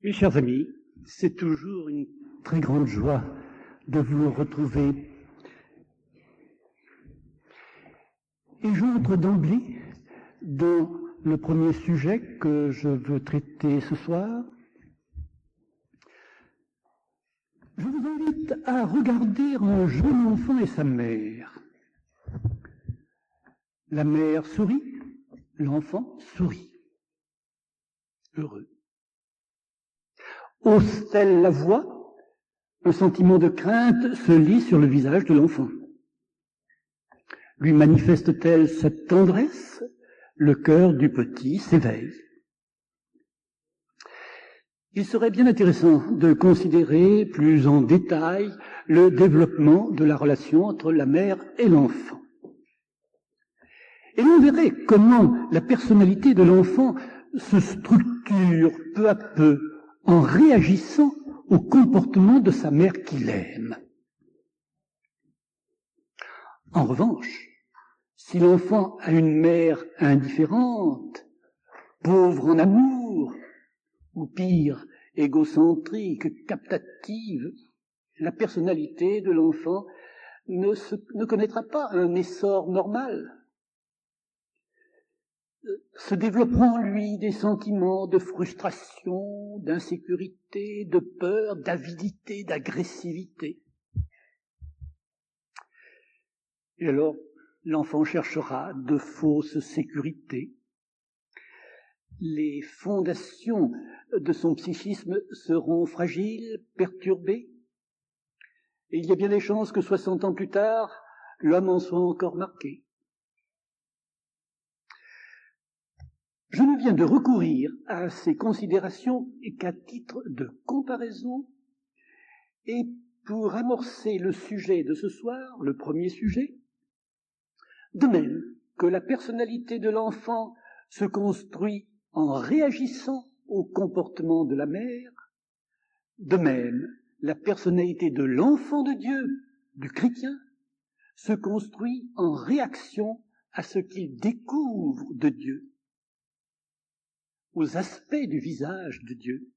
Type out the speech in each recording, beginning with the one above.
Mes chers amis, c'est toujours une très grande joie de vous retrouver. Et j'entre d'emblée dans le premier sujet que je veux traiter ce soir. Je vous invite à regarder un jeune enfant et sa mère. La mère sourit, l'enfant sourit. Heureux. Hausse-t-elle la voix? Un sentiment de crainte se lit sur le visage de l'enfant. Lui manifeste-t-elle cette tendresse? Le cœur du petit s'éveille. Il serait bien intéressant de considérer plus en détail le développement de la relation entre la mère et l'enfant. Et l'on verrait comment la personnalité de l'enfant se structure peu à peu en réagissant au comportement de sa mère qu'il aime. En revanche, si l'enfant a une mère indifférente, pauvre en amour, ou pire, égocentrique, captative, la personnalité de l'enfant ne connaîtra pas un essor normal. Se développeront en lui des sentiments de frustration, d'insécurité, de peur, d'avidité, d'agressivité. Et alors, l'enfant cherchera de fausses sécurités. Les fondations de son psychisme seront fragiles, perturbées. Et il y a bien des chances que 60 ans plus tard, l'homme en soit encore marqué. Je ne viens de recourir à ces considérations qu'à titre de comparaison et pour amorcer le sujet de ce soir, le premier sujet, de même que la personnalité de l'enfant se construit en réagissant au comportement de la mère, de même la personnalité de l'enfant de Dieu, du chrétien, se construit en réaction à ce qu'il découvre de Dieu, aux aspects du visage de Dieu,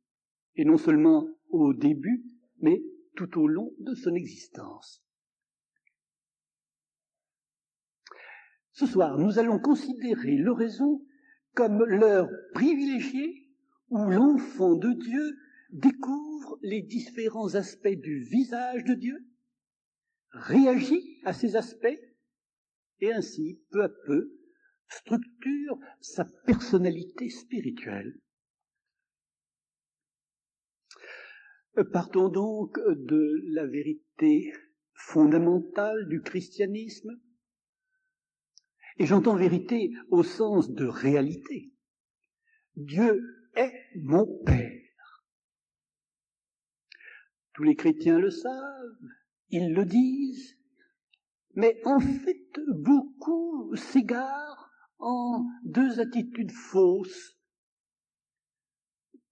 et non seulement au début, mais tout au long de son existence. Ce soir, nous allons considérer l'oraison comme l'heure privilégiée où l'enfant de Dieu découvre les différents aspects du visage de Dieu, réagit à ces aspects, et ainsi, peu à peu, structure sa personnalité spirituelle. Partons donc de la vérité fondamentale du christianisme, et j'entends vérité au sens de réalité. Dieu est mon Père. Tous les chrétiens le savent, ils le disent, mais en fait, beaucoup s'égarent en deux attitudes fausses.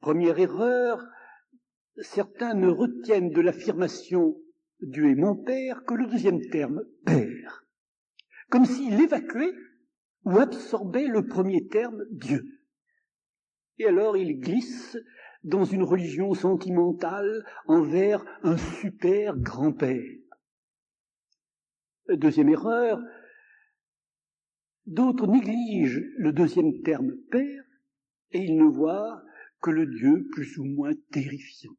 Première erreur, certains ne retiennent de l'affirmation « Dieu est mon Père » que le deuxième terme « Père », comme s'il évacuait ou absorbait le premier terme « Dieu ». Et alors ils glissent dans une religion sentimentale envers un super grand-père. Deuxième erreur, d'autres négligent le deuxième terme « Père » et ils ne voient que le Dieu plus ou moins terrifiant.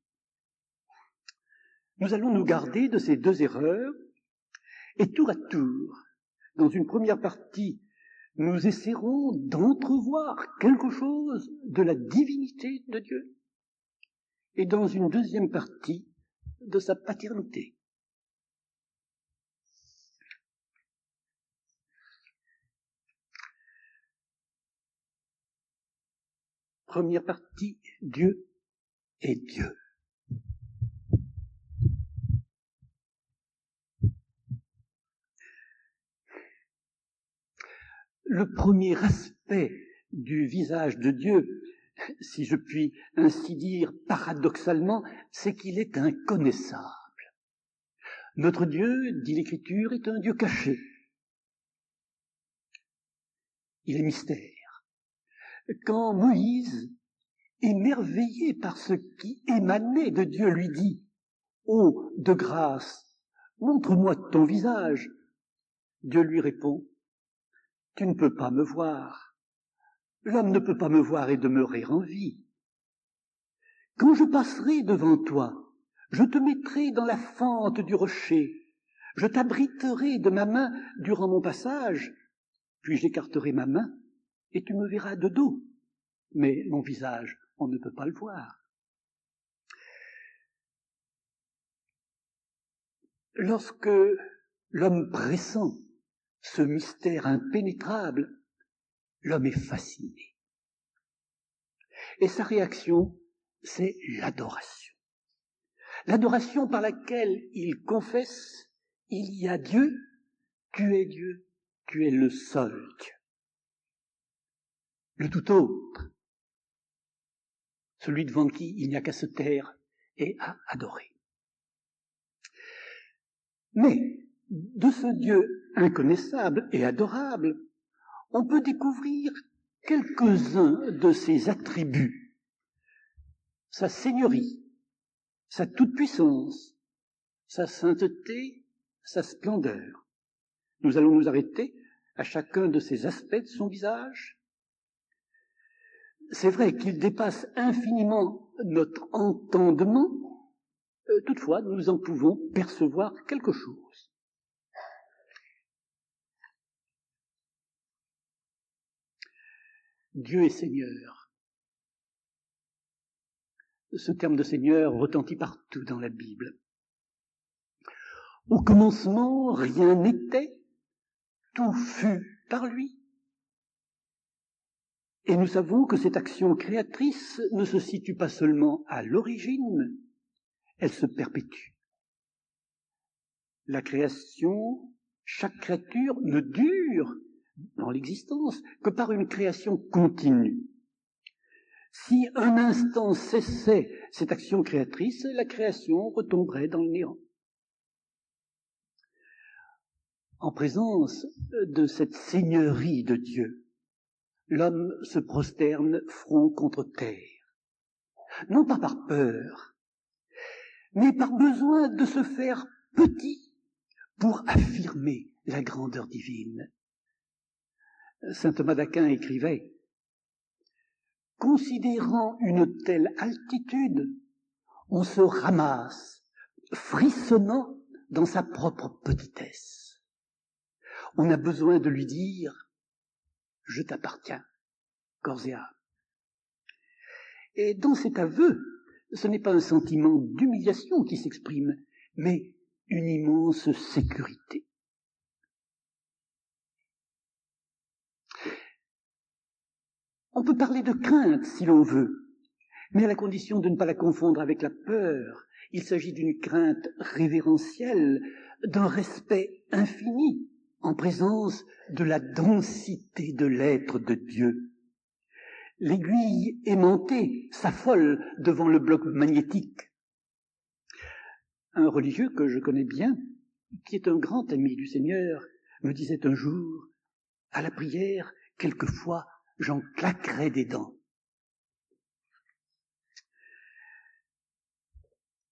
Nous allons nous garder de ces deux erreurs et tour à tour, dans une première partie, nous essaierons d'entrevoir quelque chose de la divinité de Dieu et dans une deuxième partie, de sa paternité. Première partie, Dieu est Dieu. Le premier aspect du visage de Dieu, si je puis ainsi dire paradoxalement, c'est qu'il est inconnaissable. Notre Dieu, dit l'Écriture, est un Dieu caché. Il est mystère. Quand Moïse émerveillé par ce qui émanait de Dieu, lui dit « Ô de grâce, montre-moi ton visage ». Dieu lui répond « Tu ne peux pas me voir. L'homme ne peut pas me voir et demeurer en vie. Quand je passerai devant toi, je te mettrai dans la fente du rocher, je t'abriterai de ma main durant mon passage, puis j'écarterai ma main et tu me verras de dos. Mais mon visage, on ne peut pas le voir. » Lorsque l'homme pressent ce mystère impénétrable, l'homme est fasciné. Et sa réaction, c'est l'adoration. L'adoration par laquelle il confesse « Il y a Dieu, tu es le seul Dieu. » Le tout autre, celui devant qui il n'y a qu'à se taire et à adorer. Mais de ce Dieu inconnaissable et adorable, on peut découvrir quelques-uns de ses attributs. Sa seigneurie, sa toute-puissance, sa sainteté, sa splendeur. Nous allons nous arrêter à chacun de ces aspects de son visage. C'est vrai qu'il dépasse infiniment notre entendement, toutefois nous en pouvons percevoir quelque chose. Dieu est Seigneur. Ce terme de Seigneur retentit partout dans la Bible. Au commencement, rien n'était, tout fut par lui. Et nous savons que cette action créatrice ne se situe pas seulement à l'origine, elle se perpétue. La création, chaque créature ne dure dans l'existence que par une création continue. Si un instant cessait cette action créatrice, la création retomberait dans le néant. En présence de cette seigneurie de Dieu, l'homme se prosterne front contre terre, non pas par peur, mais par besoin de se faire petit pour affirmer la grandeur divine. Saint Thomas d'Aquin écrivait « Considérant une telle altitude, on se ramasse, frissonnant dans sa propre petitesse. On a besoin de lui dire « Je t'appartiens, corps et âme ». Et dans cet aveu, ce n'est pas un sentiment d'humiliation qui s'exprime, mais une immense sécurité. On peut parler de crainte si l'on veut, mais à la condition de ne pas la confondre avec la peur. Il s'agit d'une crainte révérentielle, d'un respect infini en présence de la densité de l'être de Dieu. L'aiguille aimantée s'affole devant le bloc magnétique. Un religieux que je connais bien, qui est un grand ami du Seigneur, me disait un jour, à la prière, quelquefois, j'en claquerais des dents.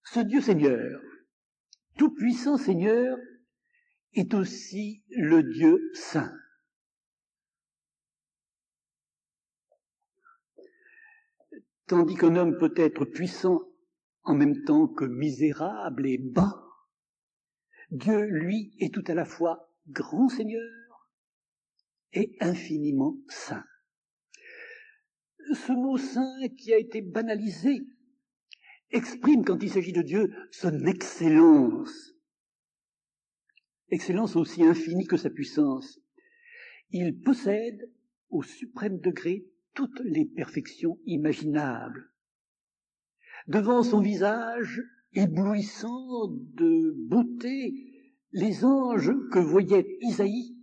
Ce Dieu Seigneur, tout-puissant Seigneur, est aussi le Dieu saint. Tandis qu'un homme peut être puissant en même temps que misérable et bas, Dieu, lui, est tout à la fois grand Seigneur et infiniment saint. Ce mot saint qui a été banalisé exprime, quand il s'agit de Dieu, son excellence. Excellence aussi infinie que sa puissance. Il possède, au suprême degré, toutes les perfections imaginables. Devant son visage éblouissant de beauté, les anges que voyait Isaïe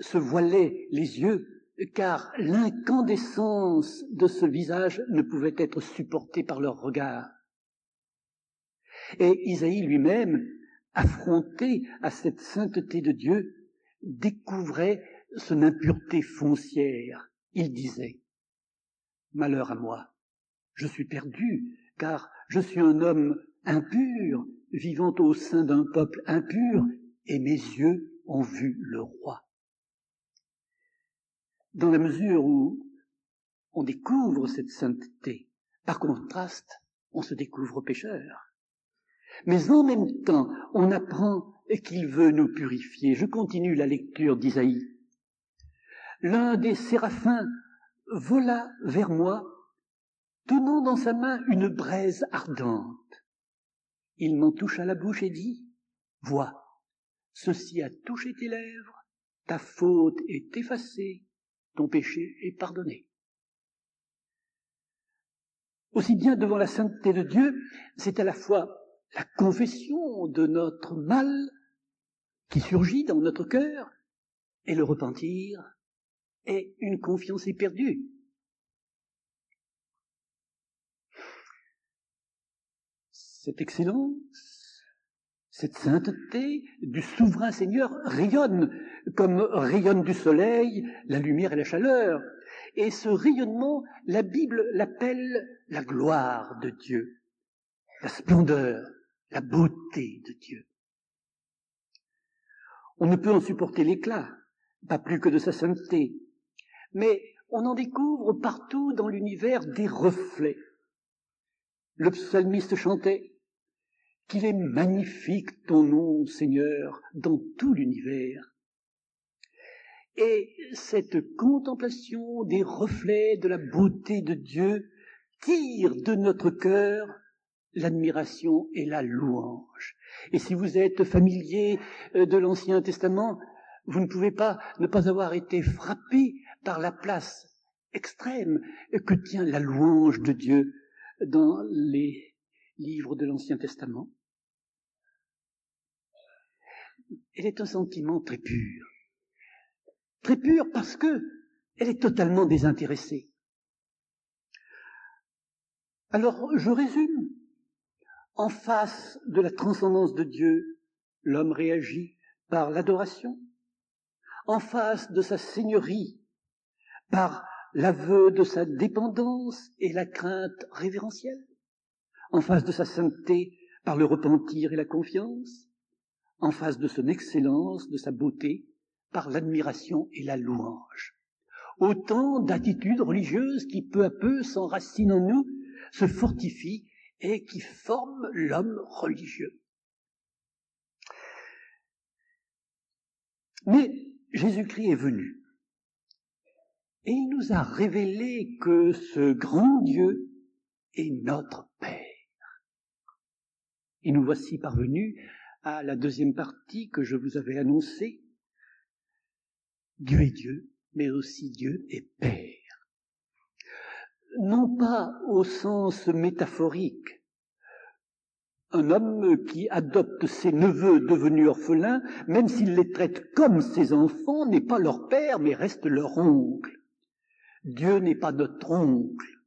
se voilaient les yeux, car l'incandescence de ce visage ne pouvait être supportée par leur regard. Et Isaïe lui-même, affronté à cette sainteté de Dieu, découvrait son impureté foncière. Il disait « Malheur à moi, Je suis perdu, car je suis un homme impur, vivant au sein d'un peuple impur, et mes yeux ont vu le roi. Dans la mesure où on découvre cette sainteté, par contraste, on se découvre pécheur. Mais en même temps, on apprend qu'il veut nous purifier. Je continue la lecture d'Isaïe. L'un des séraphins vola vers moi, tenant dans sa main une braise ardente. Il m'en toucha la bouche et dit, « Vois, ceci a touché tes lèvres, ta faute est effacée, ton péché est pardonné. » Aussi bien devant la sainteté de Dieu, c'est à la fois la confession de notre mal qui surgit dans notre cœur et le repentir et une confiance éperdue. Cette excellence, cette sainteté du souverain Seigneur rayonne comme rayonne du soleil la lumière et la chaleur. Et ce rayonnement, la Bible l'appelle la gloire de Dieu, la splendeur, la beauté de Dieu. On ne peut en supporter l'éclat, pas plus que de sa sainteté, mais on en découvre partout dans l'univers des reflets. Le psalmiste chantait « Qu'il est magnifique ton nom, Seigneur, dans tout l'univers ». Et cette contemplation des reflets de la beauté de Dieu tire de notre cœur l'admiration et la louange. Et si vous êtes familier de l'Ancien Testament, vous ne pouvez pas ne pas avoir été frappé par la place extrême que tient la louange de Dieu dans les livres de l'Ancien Testament. Elle est un sentiment très pur. Très pure parce que elle est totalement désintéressée. Alors, je résume. En face de la transcendance de Dieu, l'homme réagit par l'adoration. En face de sa seigneurie, par l'aveu de sa dépendance et la crainte révérentielle. En face de sa sainteté, par le repentir et la confiance. En face de son excellence, de sa beauté, par l'admiration et la louange. Autant d'attitudes religieuses qui peu à peu s'enracinent en nous, se fortifient et qui forment l'homme religieux. Mais Jésus-Christ est venu et il nous a révélé que ce grand Dieu est notre Père. Et nous voici parvenus à la deuxième partie que je vous avais annoncée. Dieu est Dieu, mais aussi Dieu est Père. Non pas au sens métaphorique. Un homme qui adopte ses neveux devenus orphelins, même s'il les traite comme ses enfants, n'est pas leur père, mais reste leur oncle. Dieu n'est pas notre oncle.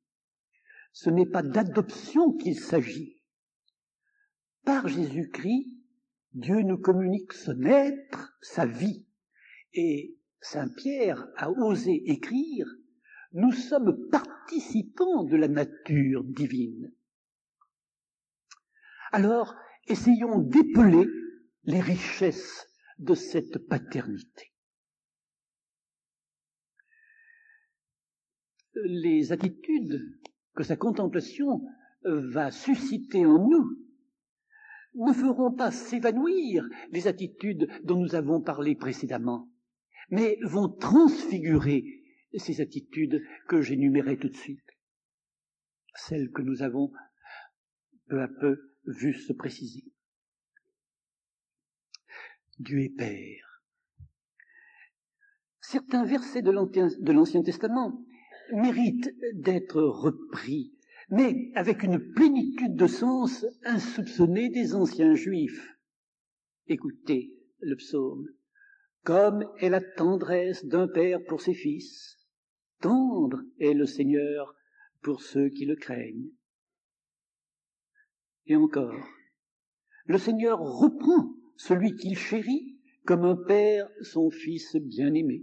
Ce n'est pas d'adoption qu'il s'agit. Par Jésus-Christ, Dieu nous communique son être, sa vie. Et Saint Pierre a osé écrire « Nous sommes participants de la nature divine ». Alors, essayons d'épeler les richesses de cette paternité. Les attitudes que sa contemplation va susciter en nous ne feront pas s'évanouir les attitudes dont nous avons parlé précédemment, mais vont transfigurer ces attitudes que j'énumérais tout de suite, celles que nous avons peu à peu vues se préciser. Dieu est Père. Certains versets de l'Ancien Testament méritent d'être repris, mais avec une plénitude de sens insoupçonnée des anciens Juifs. Écoutez le psaume. Comme est la tendresse d'un père pour ses fils, tendre est le Seigneur pour ceux qui le craignent. Et encore, le Seigneur reprend celui qu'il chérit comme un père son fils bien-aimé.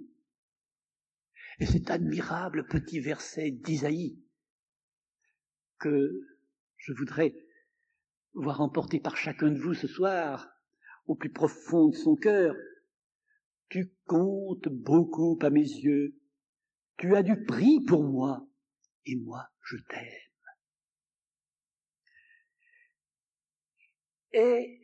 Et cet admirable petit verset d'Isaïe que je voudrais voir emporter par chacun de vous ce soir, au plus profond de son cœur. Tu comptes beaucoup à mes yeux, tu as du prix pour moi, et moi je t'aime. Et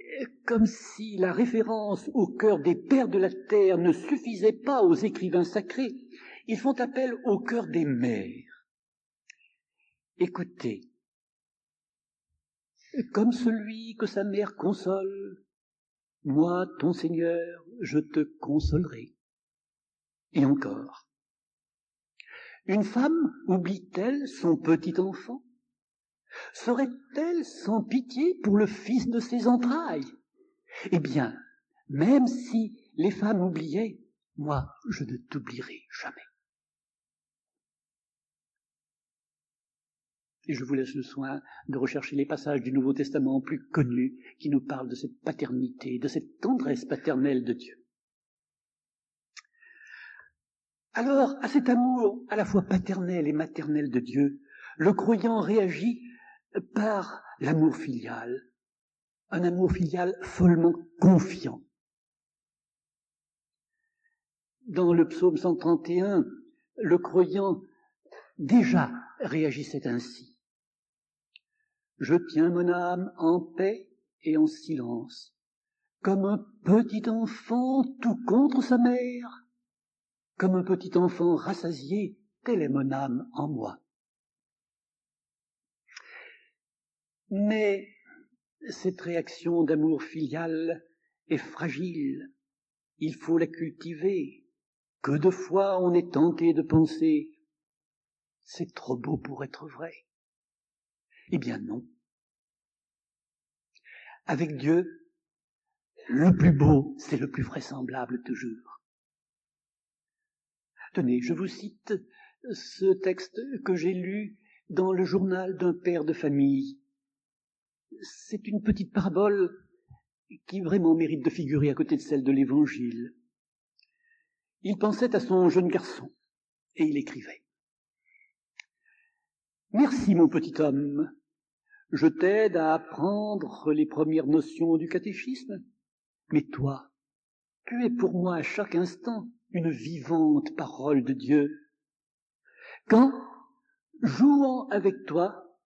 comme si la référence au cœur des pères de la terre ne suffisait pas aux écrivains sacrés, ils font appel au cœur des mères. Écoutez, comme celui que sa mère console, moi, ton Seigneur, je te consolerai. Et encore, une femme oublie-t-elle son petit enfant? Serait-elle sans pitié pour le fils de ses entrailles? Eh bien, même si les femmes oubliaient, moi, je ne t'oublierai jamais. Et je vous laisse le soin de rechercher les passages du Nouveau Testament plus connus qui nous parlent de cette paternité, de cette tendresse paternelle de Dieu. Alors, à cet amour à la fois paternel et maternel de Dieu, le croyant réagit par l'amour filial, un amour filial follement confiant. Dans le psaume 131, le croyant déjà réagissait ainsi. Je tiens mon âme en paix et en silence, comme un petit enfant tout contre sa mère, comme un petit enfant rassasié, telle est mon âme en moi. Mais cette réaction d'amour filial est fragile, il faut la cultiver. Que de fois on est tenté de penser « c'est trop beau pour être vrai ». Eh bien non. Avec Dieu, le plus beau, c'est le plus vraisemblable toujours. Tenez, je vous cite ce texte que j'ai lu dans le journal d'un père de famille. C'est une petite parabole qui vraiment mérite de figurer à côté de celle de l'Évangile. Il pensait à son jeune garçon et il écrivait. « Merci mon petit homme, je t'aide à apprendre les premières notions du catéchisme, mais toi, tu es pour moi à chaque instant une vivante parole de Dieu. Quand, jouant avec toi,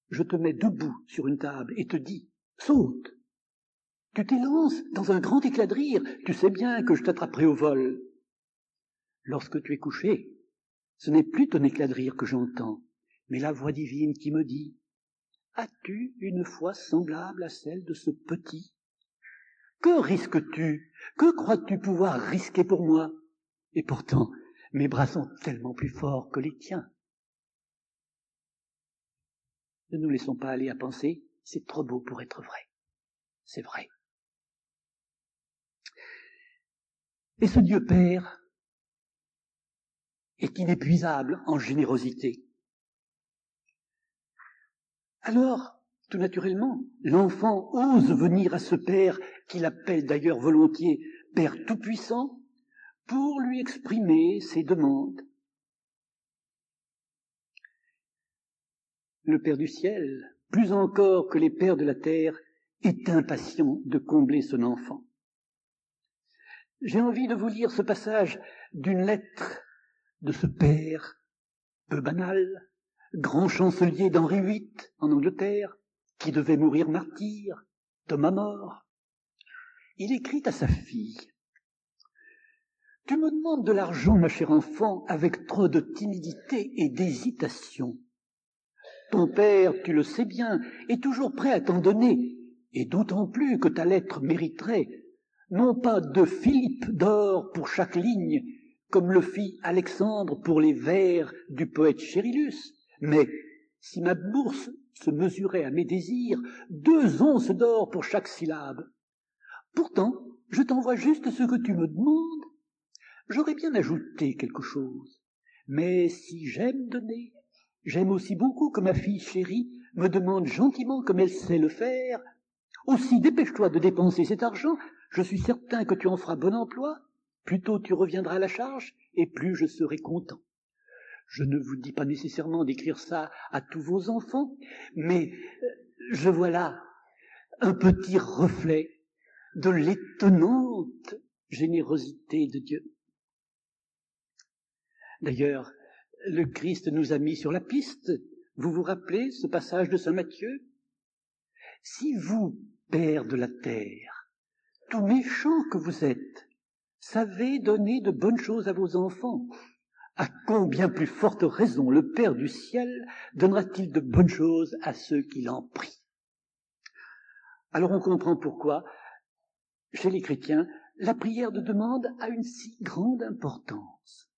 je te mets debout sur une table et te dis « saute », tu t'élances dans un grand éclat de rire, tu sais bien que je t'attraperai au vol. Lorsque tu es couché, ce n'est plus ton éclat de rire que j'entends, mais la voix divine qui me dit « as-tu une foi semblable à celle de ce petit ? Que risques-tu? Que crois-tu pouvoir risquer pour moi? Et pourtant, mes bras sont tellement plus forts que les tiens. » Ne nous laissons pas aller à penser « c'est trop beau pour être vrai ». C'est vrai. Et ce Dieu Père est inépuisable en générosité. Alors, tout naturellement, l'enfant ose venir à ce Père, qu'il appelle d'ailleurs volontiers Père Tout-Puissant, pour lui exprimer ses demandes. Le Père du ciel, plus encore que les pères de la terre, est impatient de combler son enfant. J'ai envie de vous lire ce passage d'une lettre de ce père peu banal, grand chancelier d'Henri VIII en Angleterre, qui devait mourir martyr, Thomas More. Il écrit à sa fille « Tu me demandes de l'argent, ma chère enfant, avec trop de timidité et d'hésitation. Ton père, tu le sais bien, est toujours prêt à t'en donner, et d'autant plus que ta lettre mériterait non pas 2 Philippes d'or pour chaque ligne, comme le fit Alexandre pour les vers du poète Chérilus, mais, si ma bourse se mesurait à mes désirs, 2 onces d'or pour chaque syllabe. Pourtant, je t'envoie juste ce que tu me demandes. J'aurais bien ajouté quelque chose, mais si j'aime donner, j'aime aussi beaucoup que ma fille chérie me demande gentiment comme elle sait le faire. Aussi dépêche-toi de dépenser cet argent, je suis certain que tu en feras bon emploi. Plus tôt tu reviendras à la charge, et plus je serai content. Je ne vous dis pas nécessairement d'écrire ça à tous vos enfants, mais je vois là un petit reflet de l'étonnante générosité de Dieu. D'ailleurs, le Christ nous a mis sur la piste. Vous vous rappelez ce passage de saint Matthieu? Si vous, pères de la terre, tout méchants que vous êtes, savez donner de bonnes choses à vos enfants, à combien plus forte raison le Père du ciel donnera-t-il de bonnes choses à ceux qui l'en prient? Alors on comprend pourquoi, chez les chrétiens, la prière de demande a une si grande importance.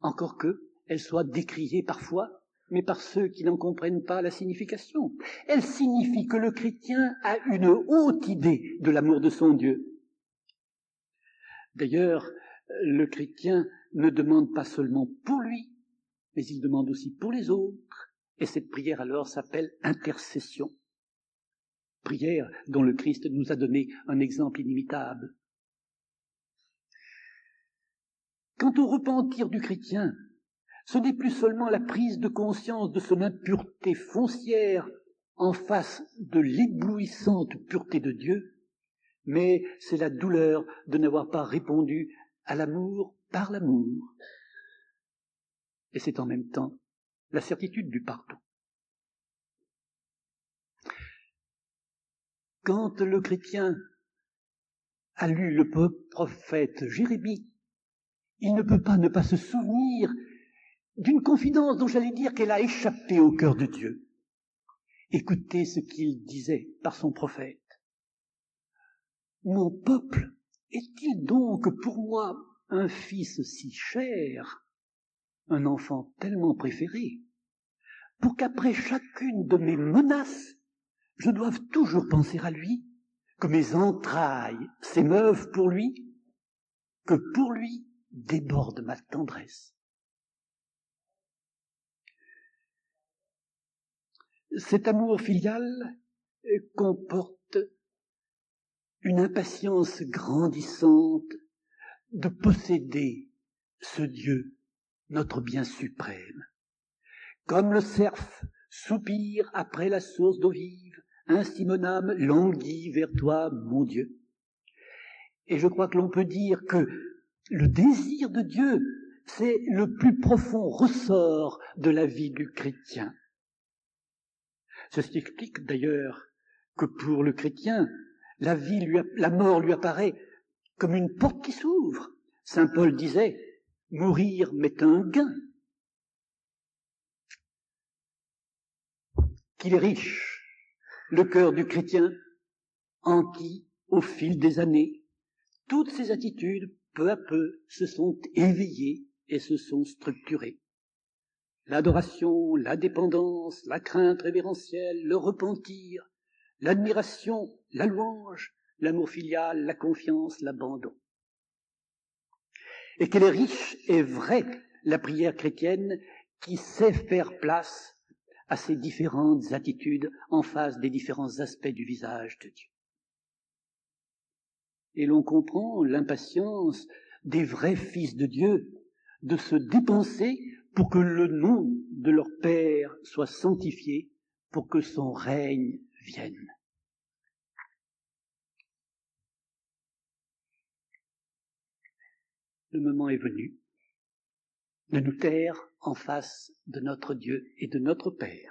Encore qu'elle soit décriée parfois, mais par ceux qui n'en comprennent pas la signification. Elle signifie que le chrétien a une haute idée de l'amour de son Dieu. D'ailleurs, le chrétien ne demande pas seulement pour lui, mais il demande aussi pour les autres. Et cette prière alors s'appelle intercession. Prière dont le Christ nous a donné un exemple inimitable. Quant au repentir du chrétien, ce n'est plus seulement la prise de conscience de son impureté foncière en face de l'éblouissante pureté de Dieu, mais c'est la douleur de n'avoir pas répondu à l'amour par l'amour. Et c'est en même temps la certitude du pardon. Quand le chrétien a lu le prophète Jérémie, il ne peut pas ne pas se souvenir d'une confidence dont j'allais dire qu'elle a échappé au cœur de Dieu. Écoutez ce qu'il disait par son prophète. « Mon peuple est-il donc pour moi un fils si cher, un enfant tellement préféré, pour qu'après chacune de mes menaces, je doive toujours penser à lui, que mes entrailles s'émeuvent pour lui, que pour lui déborde ma tendresse. » Cet amour filial comporte une impatience grandissante de posséder ce Dieu, notre bien suprême. Comme le cerf soupire après la source d'eau vive, ainsi mon âme languit vers toi, mon Dieu. Et je crois que l'on peut dire que le désir de Dieu, c'est le plus profond ressort de la vie du chrétien. Ceci explique d'ailleurs que pour le chrétien, la mort lui apparaît comme une porte qui s'ouvre. Saint Paul disait, mourir m'est un gain. Qu'il est riche, le cœur du chrétien, en qui, au fil des années, toutes ces attitudes, peu à peu, se sont éveillées et se sont structurées. L'adoration, la dépendance, la crainte révérentielle, le repentir, l'admiration, la louange, l'amour filial, la confiance, l'abandon. Et qu'elle est riche et vraie, la prière chrétienne, qui sait faire place à ces différentes attitudes en face des différents aspects du visage de Dieu. Et l'on comprend l'impatience des vrais fils de Dieu de se dépenser pour que le nom de leur Père soit sanctifié, pour que son règne vienne. Le moment est venu de nous taire en face de notre Dieu et de notre Père.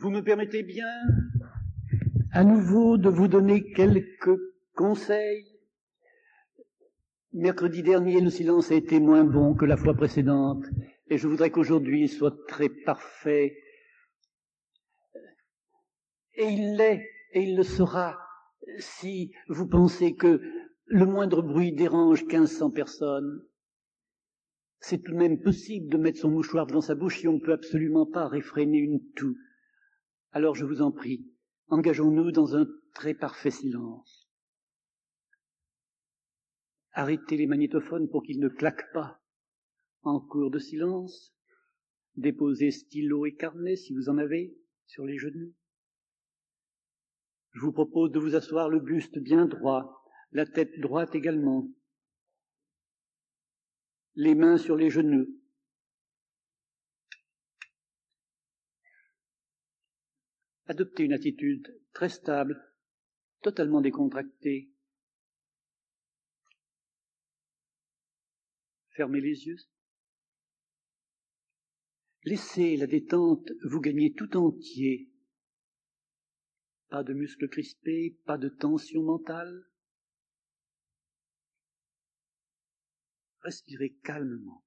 Vous me permettez bien à nouveau de vous donner quelques conseils. Mercredi dernier, le silence a été moins bon que la fois précédente, et je voudrais qu'aujourd'hui il soit très parfait. Et il l'est, et il le sera, si vous pensez que le moindre bruit dérange 1500 personnes. C'est tout de même possible de mettre son mouchoir devant sa bouche si on ne peut absolument pas réfréner une toux. Alors je vous en prie, engageons-nous dans un très parfait silence. Arrêtez les magnétophones pour qu'ils ne claquent pas en cours de silence. Déposez stylo et carnet, si vous en avez, sur les genoux. Je vous propose de vous asseoir le buste bien droit, la tête droite également. Les mains sur les genoux. Adoptez une attitude très stable, totalement décontractée. Fermez les yeux. Laissez la détente vous gagner tout entier. Pas de muscles crispés, pas de tension mentale. Respirez calmement.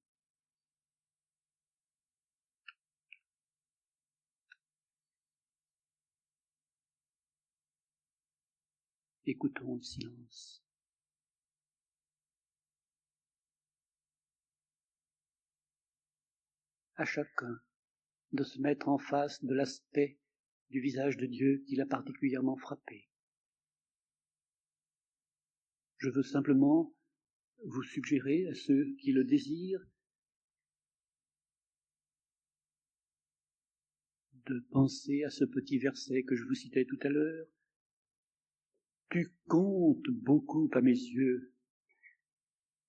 Écoutons le silence. À chacun de se mettre en face de l'aspect du visage de Dieu qui l'a particulièrement frappé. Je veux simplement vous suggérer à ceux qui le désirent de penser à ce petit verset que je vous citais tout à l'heure. Tu comptes beaucoup à mes yeux.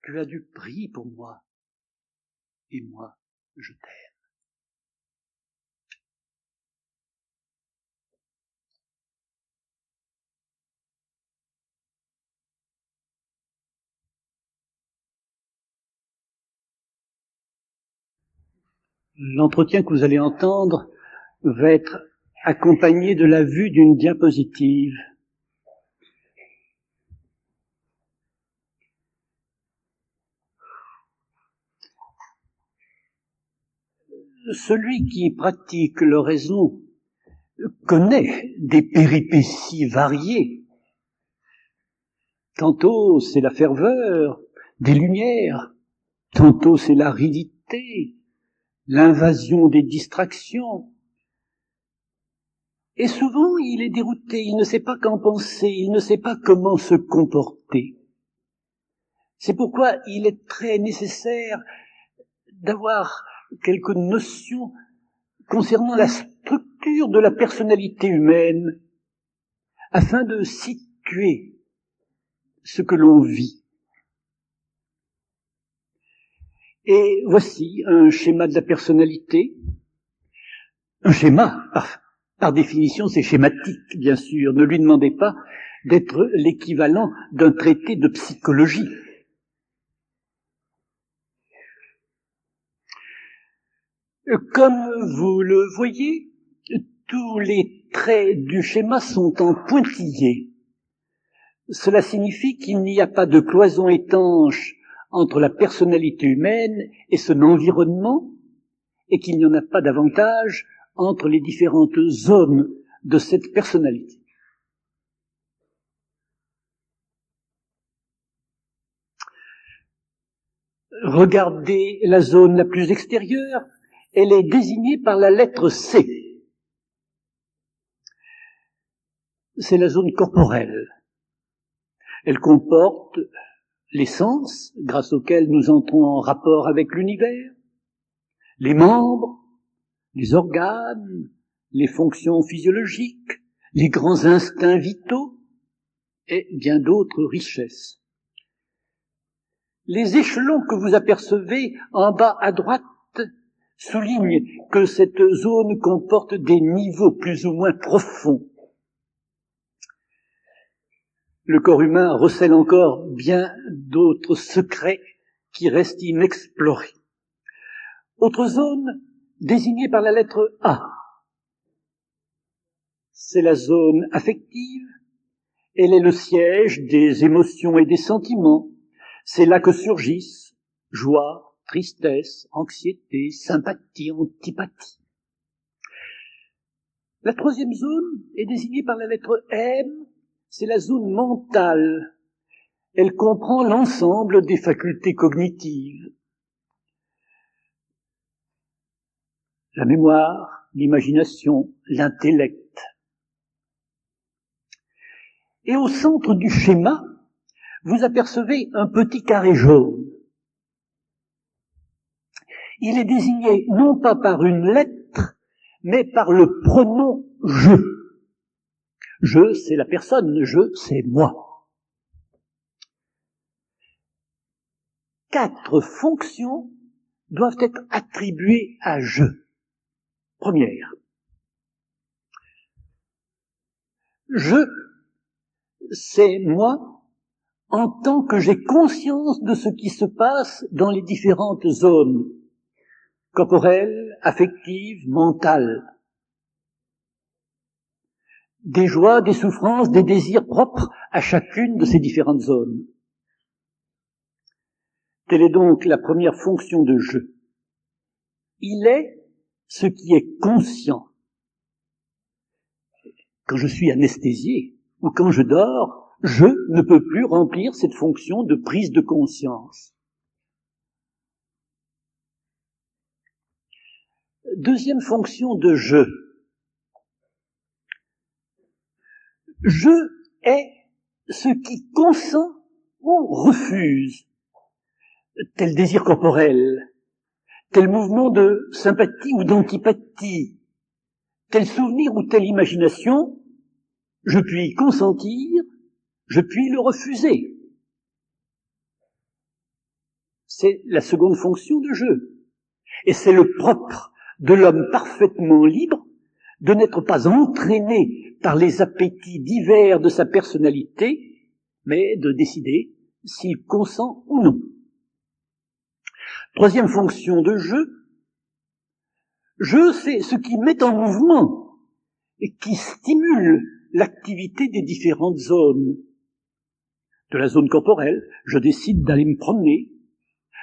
Tu as du prix pour moi. Et moi, je t'aime. L'entretien que vous allez entendre va être accompagné de la vue d'une diapositive. Celui qui pratique l'oraison connaît des péripéties variées. Tantôt c'est la ferveur des lumières, tantôt c'est l'aridité, l'invasion des distractions. Et souvent il est dérouté, il ne sait pas qu'en penser, il ne sait pas comment se comporter. C'est pourquoi il est très nécessaire d'avoir quelques notions concernant la structure de la personnalité humaine, afin de situer ce que l'on vit. Et voici un schéma de la personnalité. Un schéma, par définition, c'est schématique, bien sûr. Ne lui demandez pas d'être l'équivalent d'un traité de psychologie. Comme vous le voyez, tous les traits du schéma sont en pointillés. Cela signifie qu'il n'y a pas de cloison étanche entre la personnalité humaine et son environnement, et qu'il n'y en a pas davantage entre les différentes zones de cette personnalité. Regardez la zone la plus extérieure, elle est désignée par la lettre C. C'est la zone corporelle. Elle comporte les sens, grâce auxquels nous entrons en rapport avec l'univers, les membres, les organes, les fonctions physiologiques, les grands instincts vitaux et bien d'autres richesses. Les échelons que vous apercevez en bas à droite soulignent que cette zone comporte des niveaux plus ou moins profonds. Le corps humain recèle encore bien d'autres secrets qui restent inexplorés. Autre zone désignée par la lettre A. C'est la zone affective. Elle est le siège des émotions et des sentiments. C'est là que surgissent joie, tristesse, anxiété, sympathie, antipathie. La troisième zone est désignée par la lettre M. C'est la zone mentale. Elle comprend l'ensemble des facultés cognitives. La mémoire, l'imagination, l'intellect. Et au centre du schéma, vous apercevez un petit carré jaune. Il est désigné non pas par une lettre, mais par le pronom « je ». Je, c'est la personne, je, c'est moi. 4 fonctions doivent être attribuées à je. Première, je, c'est moi en tant que j'ai conscience de ce qui se passe dans les différentes zones corporelles, affectives, mentales. Des joies, des souffrances, des désirs propres à chacune de ces différentes zones. Telle est donc la première fonction de je. Il est ce qui est conscient. Quand je suis anesthésié ou quand je dors, je ne peux plus remplir cette fonction de prise de conscience. Deuxième fonction de je. Je est ce qui consent ou refuse tel désir corporel, tel mouvement de sympathie ou d'antipathie, tel souvenir ou telle imagination, je puis y consentir, je puis le refuser. C'est la seconde fonction de je. Et c'est le propre de l'homme parfaitement libre de n'être pas entraîné par les appétits divers de sa personnalité, mais de décider s'il consent ou non. Troisième fonction de je, c'est ce qui met en mouvement et qui stimule l'activité des différentes zones. De la zone corporelle, je décide d'aller me promener.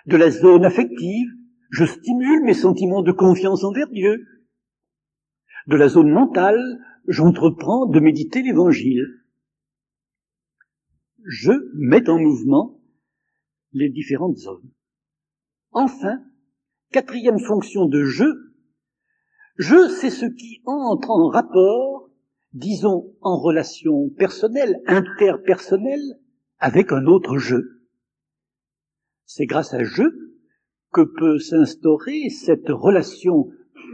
De la zone affective, je stimule mes sentiments de confiance envers Dieu. De la zone mentale, j'entreprends de méditer l'Évangile. Je mets en mouvement les différentes zones. Enfin, quatrième fonction de je, c'est ce qui entre en rapport, disons en relation personnelle, interpersonnelle, avec un autre je. C'est grâce à je que peut s'instaurer cette relation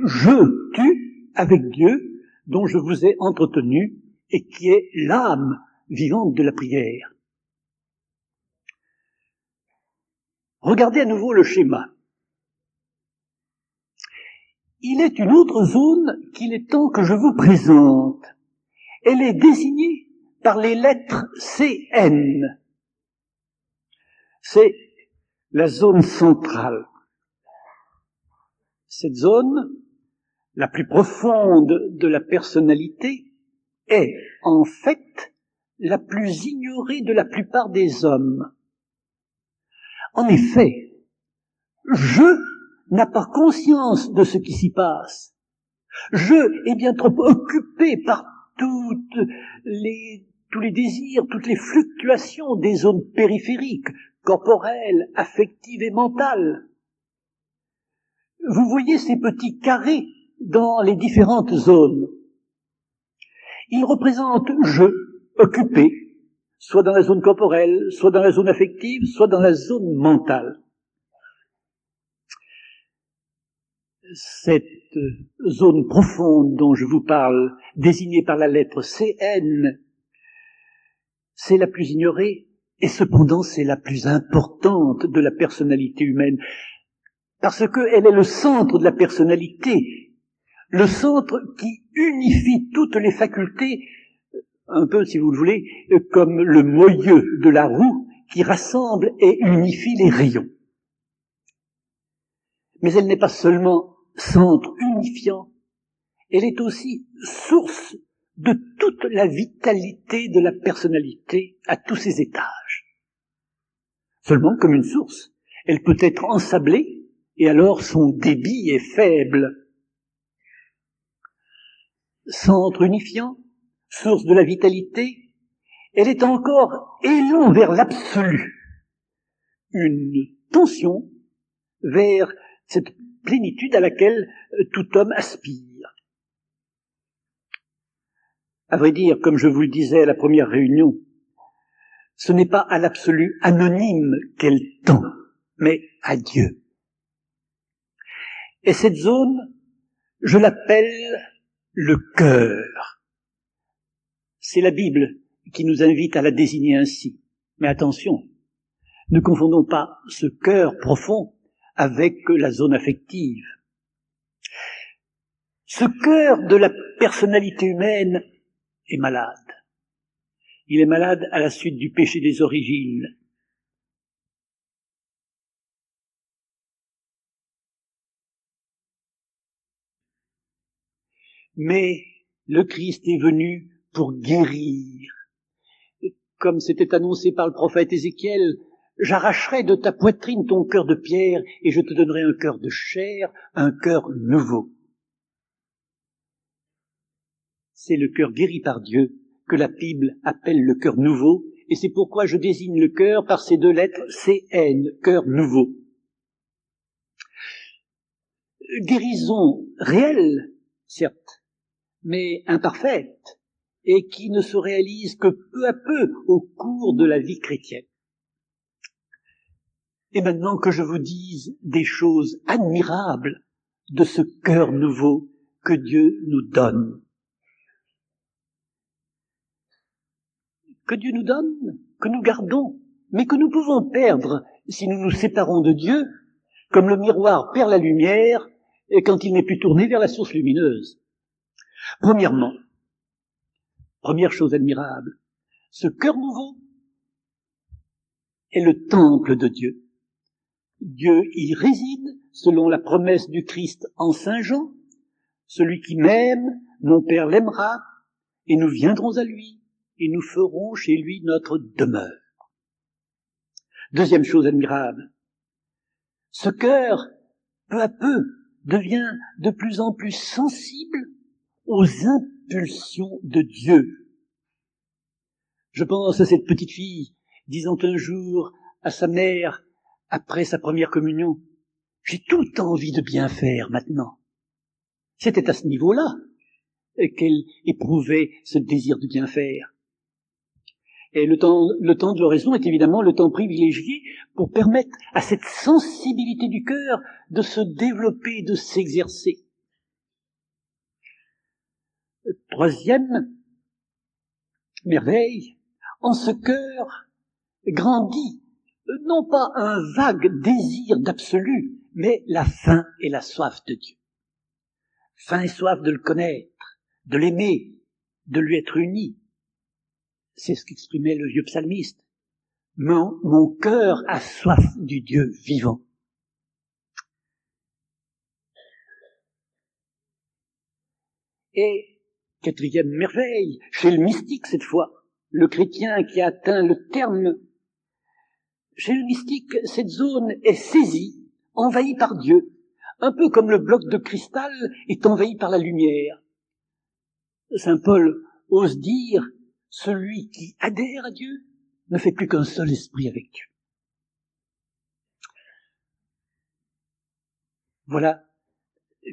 je-tu avec Dieu dont je vous ai entretenu et qui est l'âme vivante de la prière. Regardez à nouveau le schéma. Il est une autre zone qu'il est temps que je vous présente. Elle est désignée par les lettres CN. C'est la zone centrale. Cette zone, la plus profonde de la personnalité, est en fait la plus ignorée de la plupart des hommes. En effet, je n'a pas conscience de ce qui s'y passe. Je est bien trop occupé par tous les désirs, toutes les fluctuations des zones périphériques, corporelles, affectives et mentales. Vous voyez ces petits carrés dans les différentes zones. Ils représentent je, occupé, soit dans la zone corporelle, soit dans la zone affective, soit dans la zone mentale. Cette zone profonde dont je vous parle, désignée par la lettre CN, c'est la plus ignorée et cependant c'est la plus importante de la personnalité humaine, parce qu'elle est le centre de la personnalité, le centre qui unifie toutes les facultés, un peu si vous le voulez, comme le moyeu de la roue qui rassemble et unifie les rayons. Mais elle n'est pas seulement centre unifiant, elle est aussi source de toute la vitalité de la personnalité à tous ses étages. Seulement comme une source, elle peut être ensablée et alors son débit est faible. Centre unifiant, source de la vitalité, elle est encore élan vers l'absolu, une tension vers cette plénitude à laquelle tout homme aspire. À vrai dire, comme je vous le disais à la première réunion, Ce n'est pas à l'absolu anonyme qu'elle tend, mais à Dieu. Et cette zone, je l'appelle le cœur. C'est la Bible qui nous invite à la désigner ainsi. Mais attention, ne confondons pas ce cœur profond avec la zone affective. Ce cœur de la personnalité humaine est malade. Il est malade à la suite du péché des origines. Mais le Christ est venu pour guérir. Comme c'était annoncé par le prophète Ézéchiel, j'arracherai de ta poitrine ton cœur de pierre et je te donnerai un cœur de chair, un cœur nouveau. C'est le cœur guéri par Dieu que la Bible appelle le cœur nouveau, et c'est pourquoi je désigne le cœur par ces deux lettres CN, cœur nouveau. Guérison réelle, certes, mais imparfaite, et qui ne se réalise que peu à peu au cours de la vie chrétienne. Et maintenant que je vous dise des choses admirables de ce cœur nouveau que Dieu nous donne. Que Dieu nous donne, que nous gardons, mais que nous pouvons perdre si nous nous séparons de Dieu, comme le miroir perd la lumière quand il n'est plus tourné vers la source lumineuse. Premièrement, première chose admirable, ce cœur nouveau est le temple de Dieu. Dieu y réside selon la promesse du Christ en Saint Jean. Celui qui m'aime, mon Père l'aimera, et nous viendrons à lui, et nous ferons chez lui notre demeure. Deuxième chose admirable, ce cœur, peu à peu, devient de plus en plus sensible aux impulsions de Dieu. Je pense à cette petite fille disant un jour à sa mère, après sa première communion, « J'ai toute envie de bien faire maintenant. » C'était à ce niveau-là qu'elle éprouvait ce désir de bien faire. Et le temps de l'oraison est évidemment le temps privilégié pour permettre à cette sensibilité du cœur de se développer, de s'exercer. Troisième merveille, en ce cœur grandit non pas un vague désir d'absolu, mais la faim et la soif de Dieu. Faim et soif de le connaître, de l'aimer, de lui être uni. C'est ce qu'exprimait le vieux psalmiste. Mon cœur a soif du Dieu vivant. Et quatrième merveille, chez le mystique cette fois, le chrétien qui a atteint le terme, chez le mystique, cette zone est saisie, envahie par Dieu, un peu comme le bloc de cristal est envahi par la lumière. Saint Paul ose dire, celui qui adhère à Dieu ne fait plus qu'un seul esprit avec Dieu. Voilà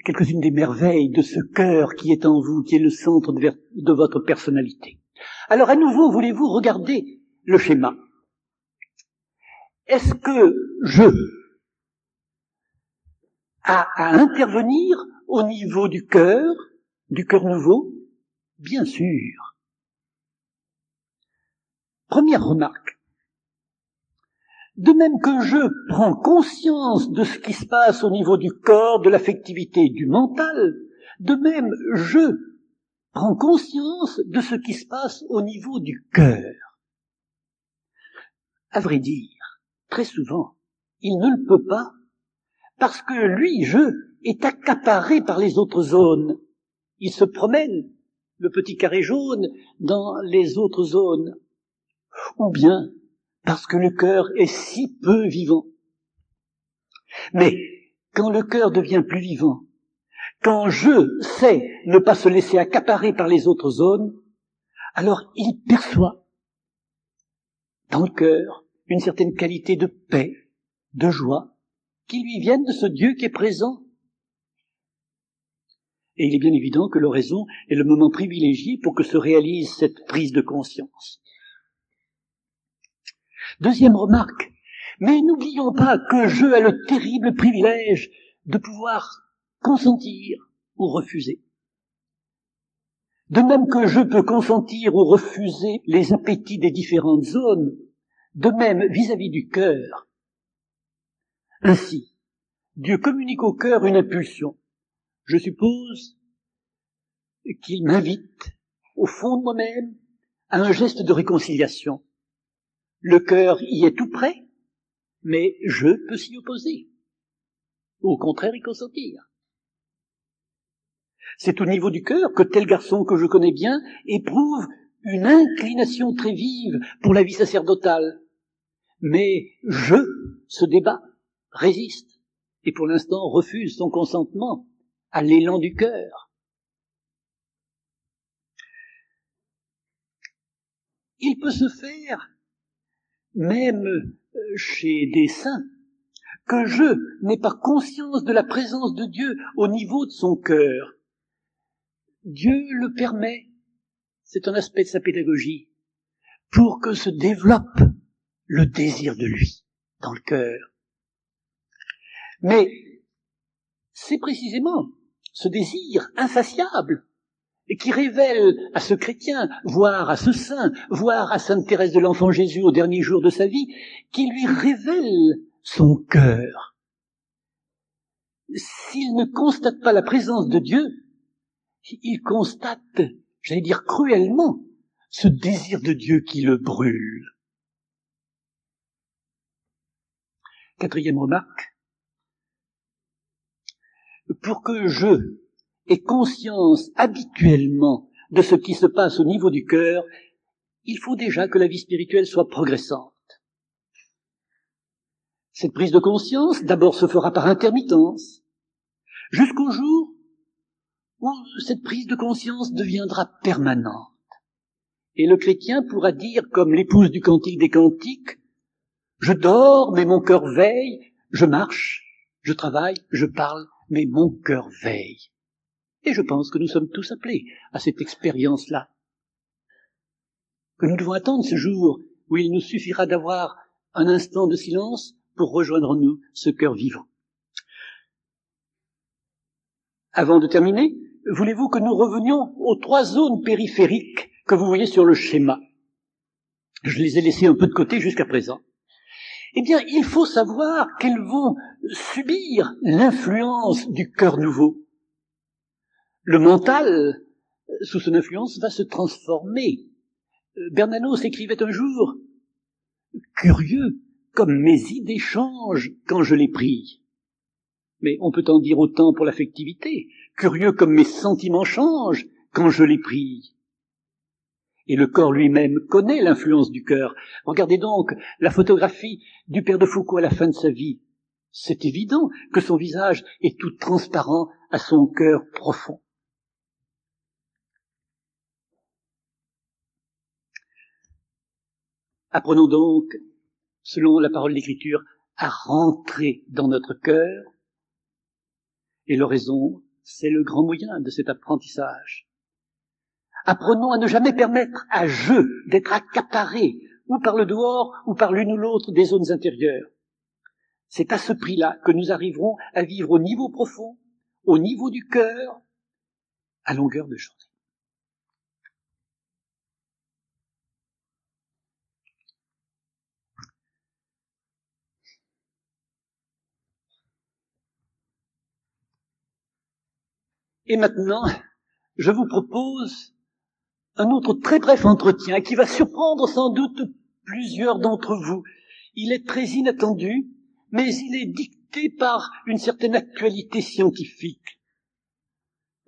quelques-unes des merveilles de ce cœur qui est en vous, qui est le centre de votre personnalité. Alors à nouveau, voulez-vous regarder le schéma? Est-ce que je a à intervenir au niveau du cœur nouveau? Bien sûr. Première remarque. De même que je prends conscience de ce qui se passe au niveau du corps, de l'affectivité, du mental, de même je prends conscience de ce qui se passe au niveau du cœur. À vrai dire, très souvent, il ne le peut pas, parce que lui, je, est accaparé par les autres zones. Il se promène, le petit carré jaune, dans les autres zones. Ou bien, parce que le cœur est si peu vivant. Mais, quand le cœur devient plus vivant, quand je sais ne pas se laisser accaparer par les autres zones, alors il perçoit dans le cœur une certaine qualité de paix, de joie, qui lui viennent de ce Dieu qui est présent. Et il est bien évident que l'oraison est le moment privilégié pour que se réalise cette prise de conscience. Deuxième remarque, mais n'oublions pas que je a le terrible privilège de pouvoir consentir ou refuser. De même que je peux consentir ou refuser les appétits des différentes zones, de même vis-à-vis du cœur. Ainsi, Dieu communique au cœur une impulsion. Je suppose qu'il m'invite, au fond de moi-même, à un geste de réconciliation. Le cœur y est tout prêt, mais je peux s'y opposer. Au contraire, y consentir. C'est au niveau du cœur que tel garçon que je connais bien éprouve une inclination très vive pour la vie sacerdotale. Mais je se débat, résiste, et pour l'instant refuse son consentement à l'élan du cœur. Il peut se faire, même chez des saints, que je n'ai pas conscience de la présence de Dieu au niveau de son cœur. Dieu le permet, c'est un aspect de sa pédagogie, pour que se développe le désir de lui dans le cœur. Mais c'est précisément ce désir insatiable et qui révèle à ce chrétien, voire à ce saint, voire à Sainte Thérèse de l'Enfant Jésus au dernier jour de sa vie, qui lui révèle son cœur. S'il ne constate pas la présence de Dieu, il constate, j'allais dire cruellement, ce désir de Dieu qui le brûle. Quatrième remarque. Pour que je ait conscience habituellement de ce qui se passe au niveau du cœur, il faut déjà que la vie spirituelle soit progressante. Cette prise de conscience, d'abord, se fera par intermittence, jusqu'au jour où cette prise de conscience deviendra permanente. Et le chrétien pourra dire, comme l'épouse du Cantique des Cantiques, « Je dors, mais mon cœur veille, je marche, je travaille, je parle, mais mon cœur veille. » Et je pense que nous sommes tous appelés à cette expérience-là. Que nous devons attendre ce jour où il nous suffira d'avoir un instant de silence pour rejoindre en nous ce cœur vivant. Avant de terminer, voulez-vous que nous revenions aux 3 zones périphériques que vous voyez sur le schéma? Je les ai laissées un peu de côté jusqu'à présent. Eh bien, il faut savoir qu'elles vont subir l'influence du cœur nouveau. Le mental, sous son influence, va se transformer. Bernanos écrivait un jour « Curieux comme mes idées changent quand je les prie ». Mais on peut en dire autant pour l'affectivité. Curieux comme mes sentiments changent quand je les prie. Et le corps lui-même connaît l'influence du cœur. Regardez donc la photographie du père de Foucault à la fin de sa vie. C'est évident que son visage est tout transparent à son cœur profond. Apprenons donc, selon la parole de l'Écriture, à rentrer dans notre cœur. Et l'oraison, c'est le grand moyen de cet apprentissage. Apprenons à ne jamais permettre à je d'être accaparé, ou par le dehors, ou par l'une ou l'autre des zones intérieures. C'est à ce prix-là que nous arriverons à vivre au niveau profond, au niveau du cœur, à longueur de journée. Et maintenant, je vous propose un autre très bref entretien qui va surprendre sans doute plusieurs d'entre vous. Il est très inattendu, mais il est dicté par une certaine actualité scientifique.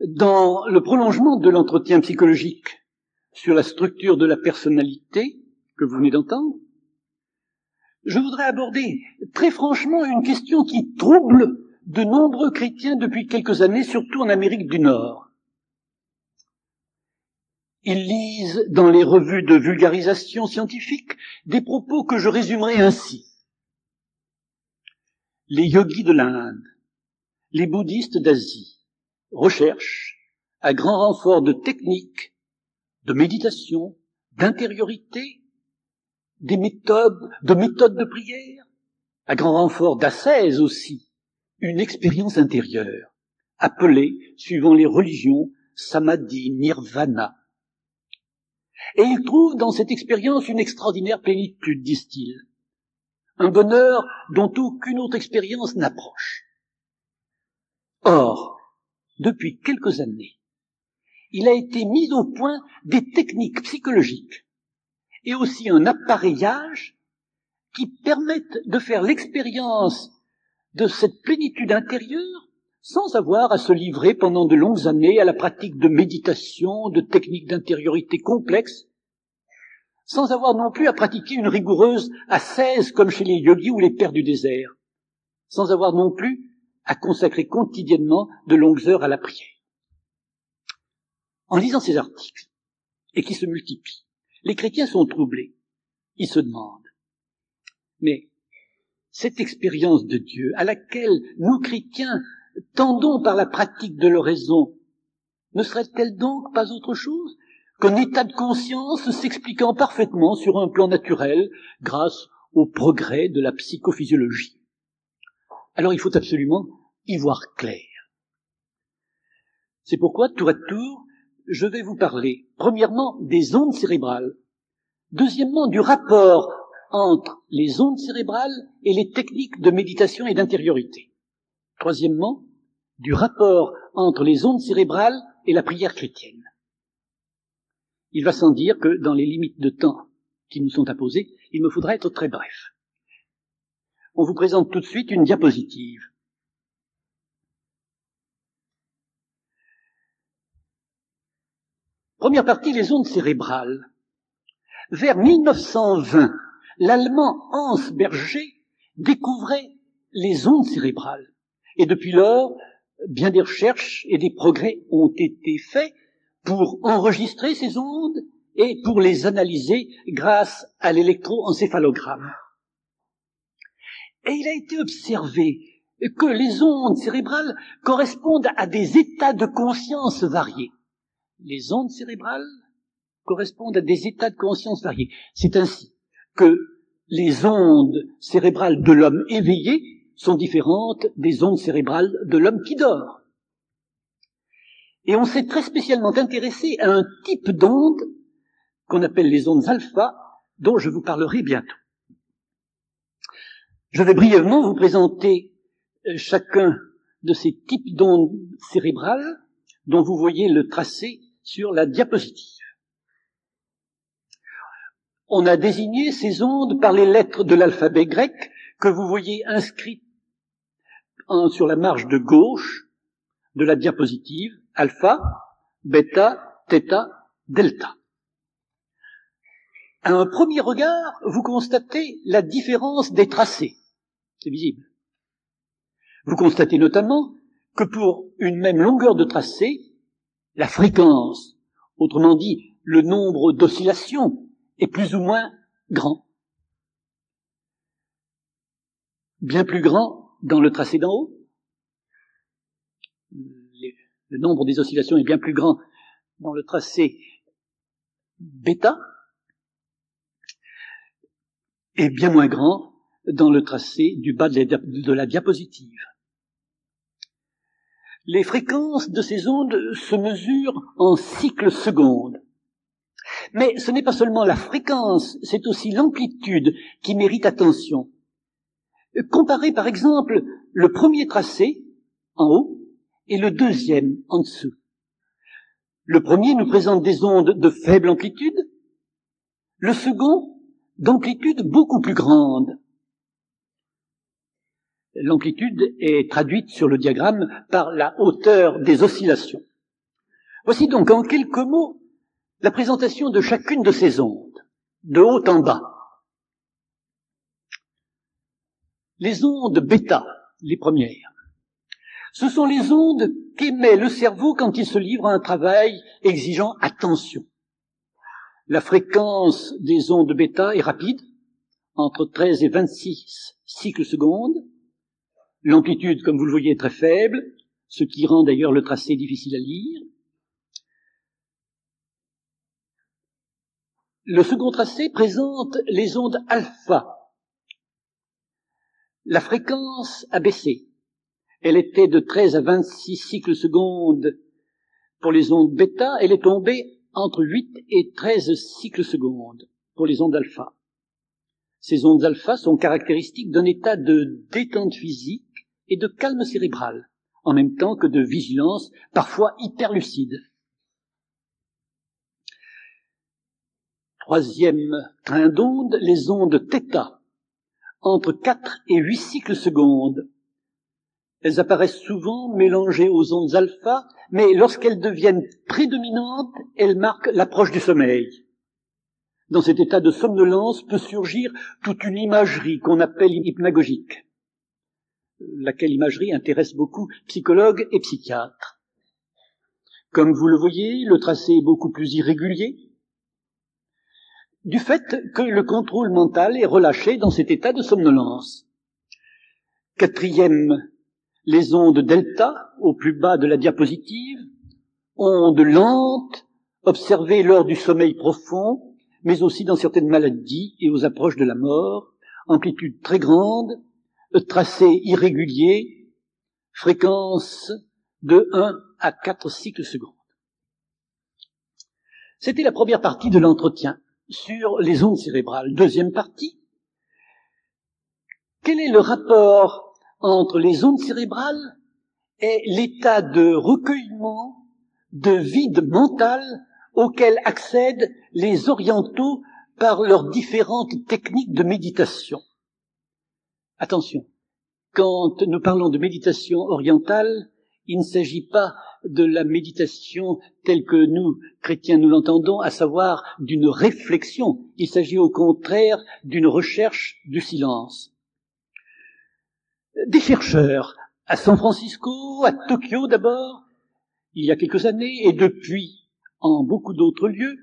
Dans le prolongement de l'entretien psychologique sur la structure de la personnalité que vous venez d'entendre, je voudrais aborder très franchement une question qui trouble de nombreux chrétiens depuis quelques années, surtout en Amérique du Nord. Ils lisent dans les revues de vulgarisation scientifique des propos que je résumerai ainsi. Les yogis de l'Inde, les bouddhistes d'Asie recherchent, à grand renfort de techniques, de méditation, d'intériorité, de méthodes de prière, à grand renfort d'ascèse aussi, une expérience intérieure, appelée, suivant les religions, samadhi, nirvana. Et ils trouvent dans cette expérience une extraordinaire plénitude, disent-ils, un bonheur dont aucune autre expérience n'approche. Or, depuis quelques années, il a été mis au point des techniques psychologiques et aussi un appareillage qui permettent de faire l'expérience de cette plénitude intérieure sans avoir à se livrer pendant de longues années à la pratique de méditation, de techniques d'intériorité complexes, sans avoir non plus à pratiquer une rigoureuse ascèse comme chez les yogis ou les pères du désert, sans avoir non plus à consacrer quotidiennement de longues heures à la prière. En lisant ces articles, et qui se multiplient, les chrétiens sont troublés. Ils se demandent, mais cette expérience de Dieu à laquelle nous chrétiens tendons par la pratique de l'oraison, ne serait-elle donc pas autre chose qu'un état de conscience s'expliquant parfaitement sur un plan naturel grâce au progrès de la psychophysiologie? Alors il faut absolument y voir clair. C'est pourquoi, tour à tour, je vais vous parler, premièrement, des ondes cérébrales, deuxièmement, du rapport entre les ondes cérébrales et les techniques de méditation et d'intériorité, troisièmement, du rapport entre les ondes cérébrales et la prière chrétienne. Il va sans dire que, dans les limites de temps qui nous sont imposées, il me faudra être très bref. On vous présente tout de suite une diapositive. Première partie, les ondes cérébrales. Vers 1920, l'Allemand Hans Berger découvrait les ondes cérébrales. Et depuis lors, bien des recherches et des progrès ont été faits pour enregistrer ces ondes et pour les analyser grâce à l'électroencéphalogramme. Et il a été observé que les ondes cérébrales correspondent à des états de conscience variés. Les ondes cérébrales correspondent à des états de conscience variés. C'est ainsi que les ondes cérébrales de l'homme éveillé sont différentes des ondes cérébrales de l'homme qui dort. Et on s'est très spécialement intéressé à un type d'ondes qu'on appelle les ondes alpha, dont je vous parlerai bientôt. Je vais brièvement vous présenter chacun de ces types d'ondes cérébrales dont vous voyez le tracé sur la diapositive. On a désigné ces ondes par les lettres de l'alphabet grec que vous voyez inscrites sur la marge de gauche de la diapositive, alpha, bêta, θ, delta. À un premier regard, vous constatez la différence des tracés. C'est visible. Vous constatez notamment que pour une même longueur de tracé, la fréquence, autrement dit le nombre d'oscillations, est plus ou moins grand. Bien plus grand dans le tracé d'en haut. Le nombre des oscillations est bien plus grand dans le tracé bêta et bien moins grand dans le tracé du bas de la diapositive. Les fréquences de ces ondes se mesurent en cycles secondes. Mais ce n'est pas seulement la fréquence, c'est aussi l'amplitude qui mérite attention. Comparez par exemple le premier tracé en haut et le deuxième en dessous. Le premier nous présente des ondes de faible amplitude, le second d'amplitude beaucoup plus grande. L'amplitude est traduite sur le diagramme par la hauteur des oscillations. Voici donc en quelques mots la présentation de chacune de ces ondes, de haut en bas. Les ondes bêta, les premières, ce sont les ondes qu'émet le cerveau quand il se livre à un travail exigeant attention. La fréquence des ondes bêta est rapide, entre 13 et 26 cycles secondes. L'amplitude, comme vous le voyez, est très faible, ce qui rend d'ailleurs le tracé difficile à lire. Le second tracé présente les ondes alpha. La fréquence a baissé. Elle était de 13 à 26 cycles secondes pour les ondes bêta. Elle est tombée entre 8 et 13 cycles secondes pour les ondes alpha. Ces ondes alpha sont caractéristiques d'un état de détente physique et de calme cérébral, en même temps que de vigilance, parfois hyperlucide. Troisième train d'ondes, les ondes θ, entre 4 et 8 cycles secondes. Elles apparaissent souvent mélangées aux ondes alpha, mais lorsqu'elles deviennent prédominantes, elles marquent l'approche du sommeil. Dans cet état de somnolence peut surgir toute une imagerie qu'on appelle hypnagogique, laquelle imagerie intéresse beaucoup psychologues et psychiatres. Comme vous le voyez, le tracé est beaucoup plus irrégulier, du fait que le contrôle mental est relâché dans cet état de somnolence. Quatrième, les ondes delta, au plus bas de la diapositive, ondes lentes, observées lors du sommeil profond, mais aussi dans certaines maladies et aux approches de la mort, amplitude très grande, tracé irrégulier, fréquence de 1 à 4 cycles secondes. C'était la première partie de l'entretien sur les ondes cérébrales. Deuxième partie, quel est le rapport entre les ondes cérébrales et l'état de recueillement, de vide mental auquel accèdent les orientaux par leurs différentes techniques de méditation? Attention, quand nous parlons de méditation orientale, il ne s'agit pas de la méditation telle que nous, chrétiens, nous l'entendons, à savoir d'une réflexion. Il s'agit au contraire d'une recherche du silence. Des chercheurs à San Francisco, à Tokyo d'abord, il y a quelques années, et depuis en beaucoup d'autres lieux,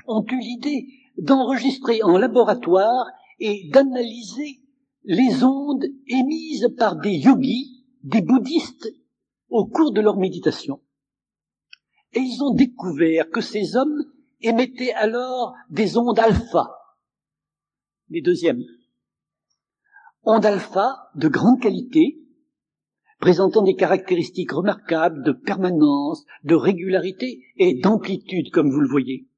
ont eu l'idée d'enregistrer en laboratoire et d'analyser les ondes émises par des yogis, des bouddhistes, au cours de leur méditation. Et ils ont découvert que ces hommes émettaient alors des ondes alpha, les deuxièmes. Ondes alpha de grande qualité, présentant des caractéristiques remarquables de permanence, de régularité et d'amplitude, comme vous le voyez.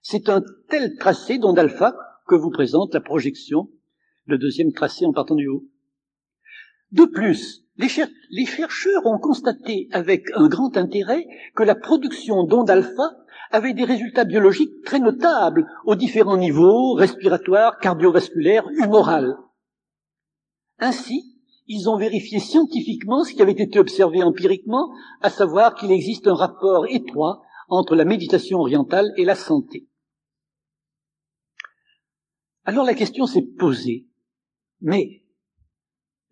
C'est un tel tracé d'ondes alpha que vous présente la projection, le deuxième tracé en partant du haut. De plus, les chercheurs ont constaté avec un grand intérêt que la production d'ondes alpha avait des résultats biologiques très notables aux différents niveaux, respiratoires, cardiovasculaires, humoral. Ainsi, ils ont vérifié scientifiquement ce qui avait été observé empiriquement, à savoir qu'il existe un rapport étroit entre la méditation orientale et la santé. Alors la question s'est posée, mais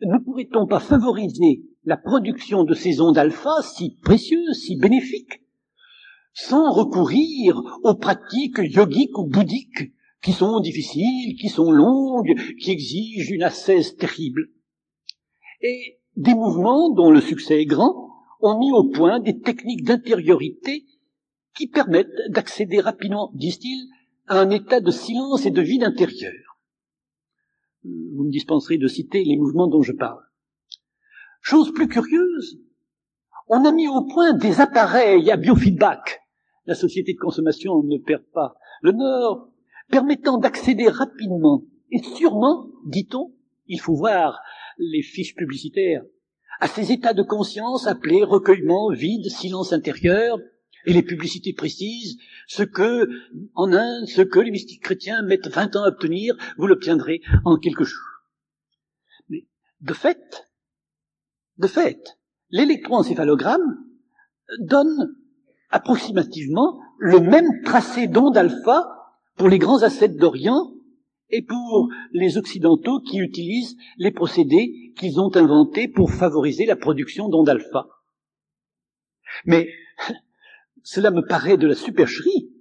ne pourrait-on pas favoriser la production de ces ondes alpha si précieuses, si bénéfiques, sans recourir aux pratiques yogiques ou bouddhiques qui sont difficiles, qui sont longues, qui exigent une ascèse terrible? Et des mouvements dont le succès est grand ont mis au point des techniques d'intériorité qui permettent d'accéder rapidement, disent-ils, à un état de silence et de vide intérieur. Vous me dispenserez de citer les mouvements dont je parle. Chose plus curieuse, on a mis au point des appareils à biofeedback. La société de consommation ne perd pas le nord, permettant d'accéder rapidement et sûrement, dit-on, il faut voir les fiches publicitaires, à ces états de conscience appelés recueillement, vide, silence intérieur, et les publicités précisent ce que, en Inde, ce que les mystiques chrétiens mettent 20 ans à obtenir, vous l'obtiendrez en quelques jours. Mais de fait, l'électroencéphalogramme donne approximativement le même tracé d'onde alpha pour les grands ascètes d'Orient et pour les Occidentaux qui utilisent les procédés qu'ils ont inventés pour favoriser la production d'ondes alpha. Mais cela me paraît de la supercherie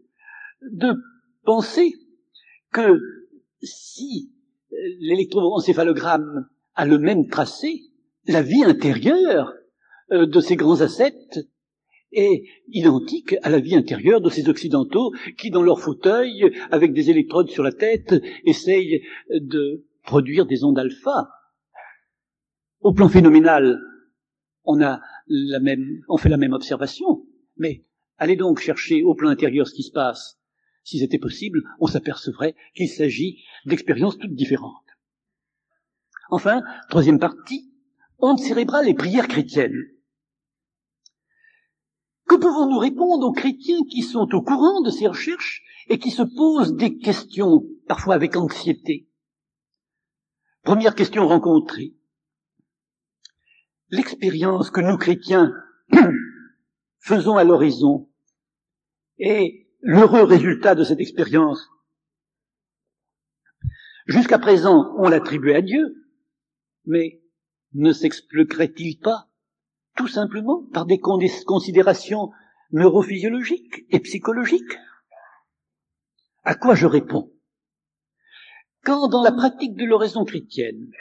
de penser que si l'électroencéphalogramme a le même tracé, la vie intérieure de ces grands ascètes est identique à la vie intérieure de ces Occidentaux qui, dans leur fauteuil, avec des électrodes sur la tête, essayent de produire des ondes alpha. Au plan phénoménal, on fait la même observation, mais allez donc chercher au plan intérieur ce qui se passe. Si c'était possible, on s'apercevrait qu'il s'agit d'expériences toutes différentes. Enfin, troisième partie, ondes cérébrales et prières chrétiennes. Que pouvons-nous répondre aux chrétiens qui sont au courant de ces recherches et qui se posent des questions, parfois avec anxiété? Première question rencontrée. L'expérience que nous, chrétiens, faisons à l'horizon est l'heureux résultat de cette expérience. Jusqu'à présent, on l'attribuait à Dieu, mais ne s'expliquerait-il pas tout simplement par des considérations neurophysiologiques et psychologiques? À quoi je réponds? Quand, dans la pratique de l'oraison chrétienne,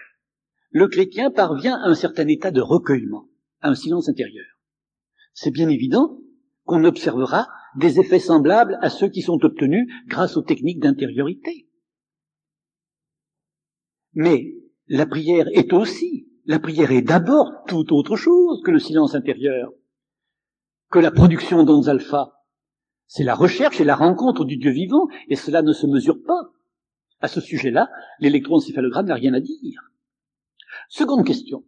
le chrétien parvient à un certain état de recueillement, à un silence intérieur, c'est bien évident qu'on observera des effets semblables à ceux qui sont obtenus grâce aux techniques d'intériorité. Mais la prière est d'abord tout autre chose que le silence intérieur, que la production d'ondes alpha. C'est la recherche et la rencontre du Dieu vivant, et cela ne se mesure pas. À ce sujet-là, l'électroencéphalogramme n'a rien à dire. Seconde question.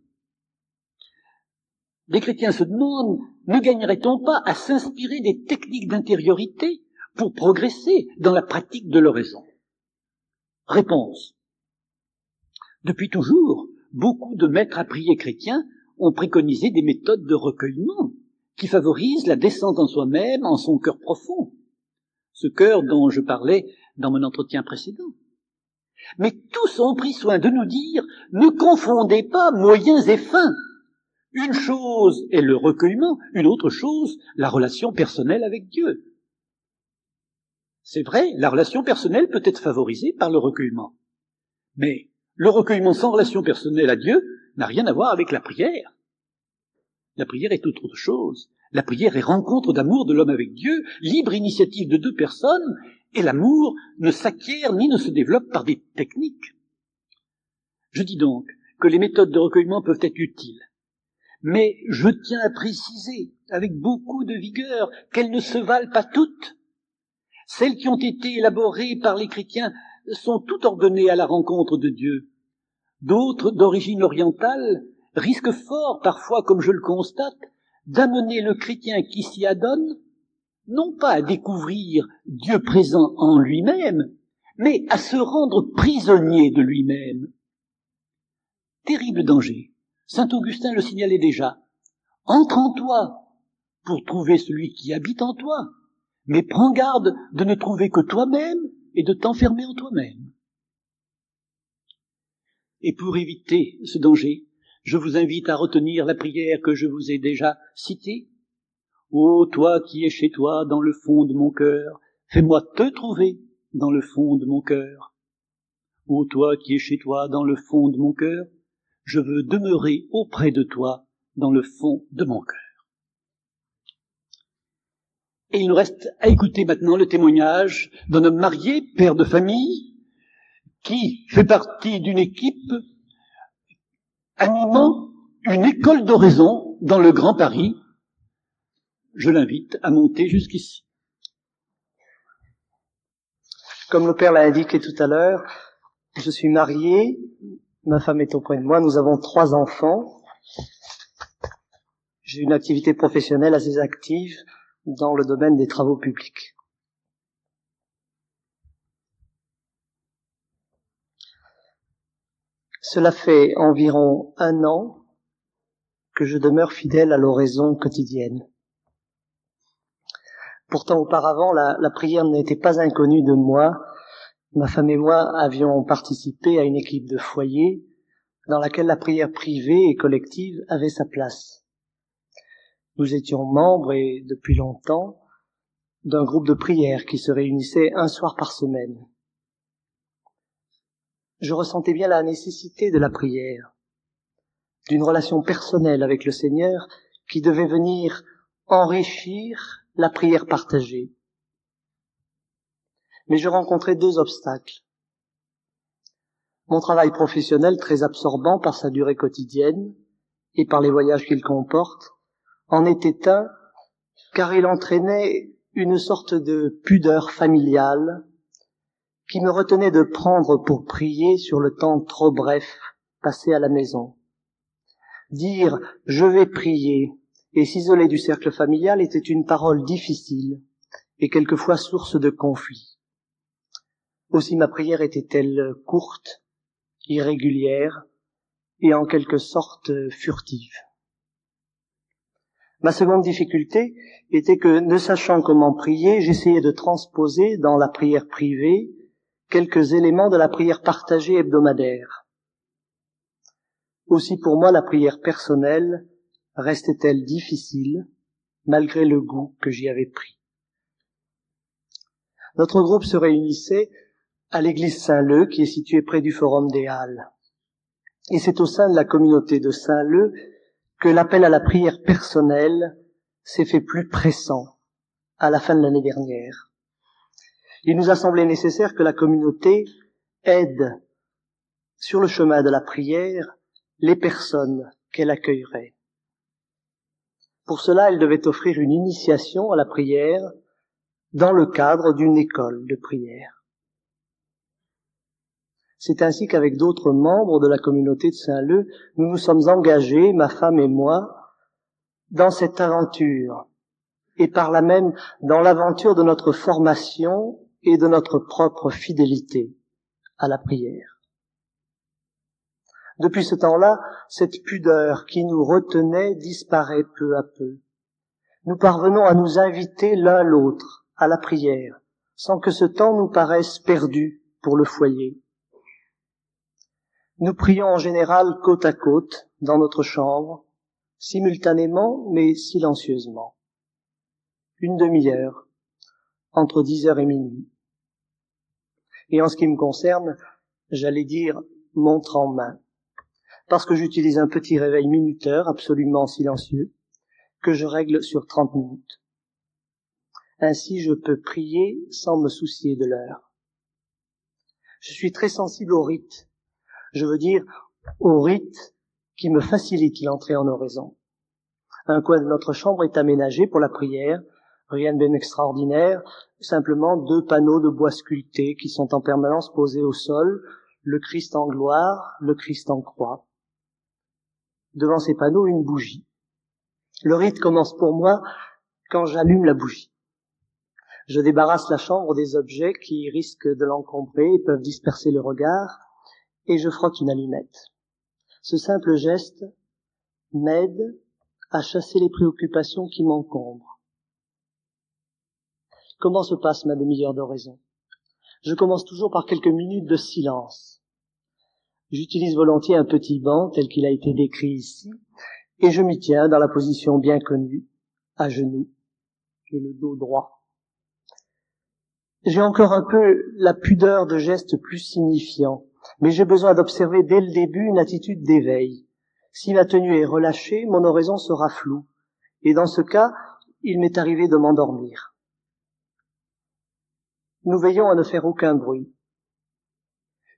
Les chrétiens se demandent, ne gagnerait-on pas à s'inspirer des techniques d'intériorité pour progresser dans la pratique de l'oraison? Réponse. Depuis toujours, beaucoup de maîtres à prier chrétiens ont préconisé des méthodes de recueillement qui favorisent la descente en soi-même, en son cœur profond. Ce cœur dont je parlais dans mon entretien précédent. Mais tous ont pris soin de nous dire, ne confondez pas moyens et fins. Une chose est le recueillement, une autre chose, la relation personnelle avec Dieu. C'est vrai, la relation personnelle peut être favorisée par le recueillement. Mais le recueillement sans relation personnelle à Dieu n'a rien à voir avec la prière. La prière est autre chose. La prière est rencontre d'amour de l'homme avec Dieu, libre initiative de deux personnes, et l'amour ne s'acquiert ni ne se développe par des techniques. Je dis donc que les méthodes de recueillement peuvent être utiles. Mais je tiens à préciser, avec beaucoup de vigueur, qu'elles ne se valent pas toutes. Celles qui ont été élaborées par les chrétiens sont toutes ordonnées à la rencontre de Dieu. D'autres, d'origine orientale, risquent fort, parfois, comme je le constate, d'amener le chrétien qui s'y adonne, non pas à découvrir Dieu présent en lui-même, mais à se rendre prisonnier de lui-même. Terrible danger. Saint Augustin le signalait déjà. Entre en toi pour trouver celui qui habite en toi, mais prends garde de ne trouver que toi-même et de t'enfermer en toi-même. Et pour éviter ce danger, je vous invite à retenir la prière que je vous ai déjà citée. Ô toi qui es chez toi dans le fond de mon cœur, fais-moi te trouver dans le fond de mon cœur. Ô toi qui es chez toi dans le fond de mon cœur, je veux demeurer auprès de toi dans le fond de mon cœur. Et il nous reste à écouter maintenant le témoignage d'un homme marié, père de famille, qui fait partie d'une équipe animant une école d'oraison dans le Grand Paris. Je l'invite à monter jusqu'ici. Comme le père l'a indiqué tout à l'heure, je suis marié, ma femme est auprès de moi, nous avons 3 enfants. J'ai une activité professionnelle assez active dans le domaine des travaux publics. Cela fait environ 1 an que je demeure fidèle à l'oraison quotidienne. Pourtant, auparavant, la prière n'était pas inconnue de moi. Ma femme et moi avions participé à une équipe de foyer dans laquelle la prière privée et collective avait sa place. Nous étions membres, et depuis longtemps, d'un groupe de prière qui se réunissait un soir par semaine. Je ressentais bien la nécessité de la prière, d'une relation personnelle avec le Seigneur qui devait venir enrichir la prière partagée. Mais je rencontrais deux obstacles. Mon travail professionnel, très absorbant par sa durée quotidienne et par les voyages qu'il comporte, en était un, car il entraînait une sorte de pudeur familiale qui me retenait de prendre pour prier sur le temps trop bref passé à la maison. Dire « je vais prier » et s'isoler du cercle familial était une parole difficile et quelquefois source de conflit. Aussi ma prière était-elle courte, irrégulière et en quelque sorte furtive. Ma seconde difficulté était que, ne sachant comment prier, j'essayais de transposer dans la prière privée quelques éléments de la prière partagée hebdomadaire. Aussi pour moi, la prière personnelle restait-elle difficile, malgré le goût que j'y avais pris. Notre groupe se réunissait à l'église Saint-Leu, qui est située près du Forum des Halles. Et c'est au sein de la communauté de Saint-Leu que l'appel à la prière personnelle s'est fait plus pressant à la fin de l'année dernière. Il nous a semblé nécessaire que la communauté aide sur le chemin de la prière les personnes qu'elle accueillerait. Pour cela, elle devait offrir une initiation à la prière dans le cadre d'une école de prière. C'est ainsi qu'avec d'autres membres de la communauté de Saint-Leu, nous nous sommes engagés, ma femme et moi, dans cette aventure, et par là même dans l'aventure de notre formation et de notre propre fidélité à la prière. Depuis ce temps-là, cette pudeur qui nous retenait disparaît peu à peu. Nous parvenons à nous inviter l'un l'autre à la prière, sans que ce temps nous paraisse perdu pour le foyer. Nous prions en général côte à côte, dans notre chambre, simultanément mais silencieusement. Une demi-heure, entre 10h et minuit. Et en ce qui me concerne, j'allais dire montre en main, parce que j'utilise un petit réveil minuteur absolument silencieux, que je règle sur 30 minutes. Ainsi, je peux prier sans me soucier de l'heure. Je suis très sensible au rite. Je veux dire, au rite qui me facilite l'entrée en oraison. Un coin de notre chambre est aménagé pour la prière, rien de bien extraordinaire, simplement 2 panneaux de bois sculptés qui sont en permanence posés au sol, le Christ en gloire, le Christ en croix. Devant ces panneaux, une bougie. Le rite commence pour moi quand j'allume la bougie. Je débarrasse la chambre des objets qui risquent de l'encombrer et peuvent disperser le regard, et je frotte une allumette. Ce simple geste m'aide à chasser les préoccupations qui m'encombrent. Comment se passe ma demi-heure d'oraison? Je commence toujours par quelques minutes de silence. J'utilise volontiers un petit banc tel qu'il a été décrit ici, et je m'y tiens dans la position bien connue, à genoux, et le dos droit. J'ai encore un peu la pudeur de gestes plus signifiants, mais j'ai besoin d'observer dès le début une attitude d'éveil. Si ma tenue est relâchée, mon oraison sera floue, et dans ce cas, il m'est arrivé de m'endormir. Nous veillons à ne faire aucun bruit.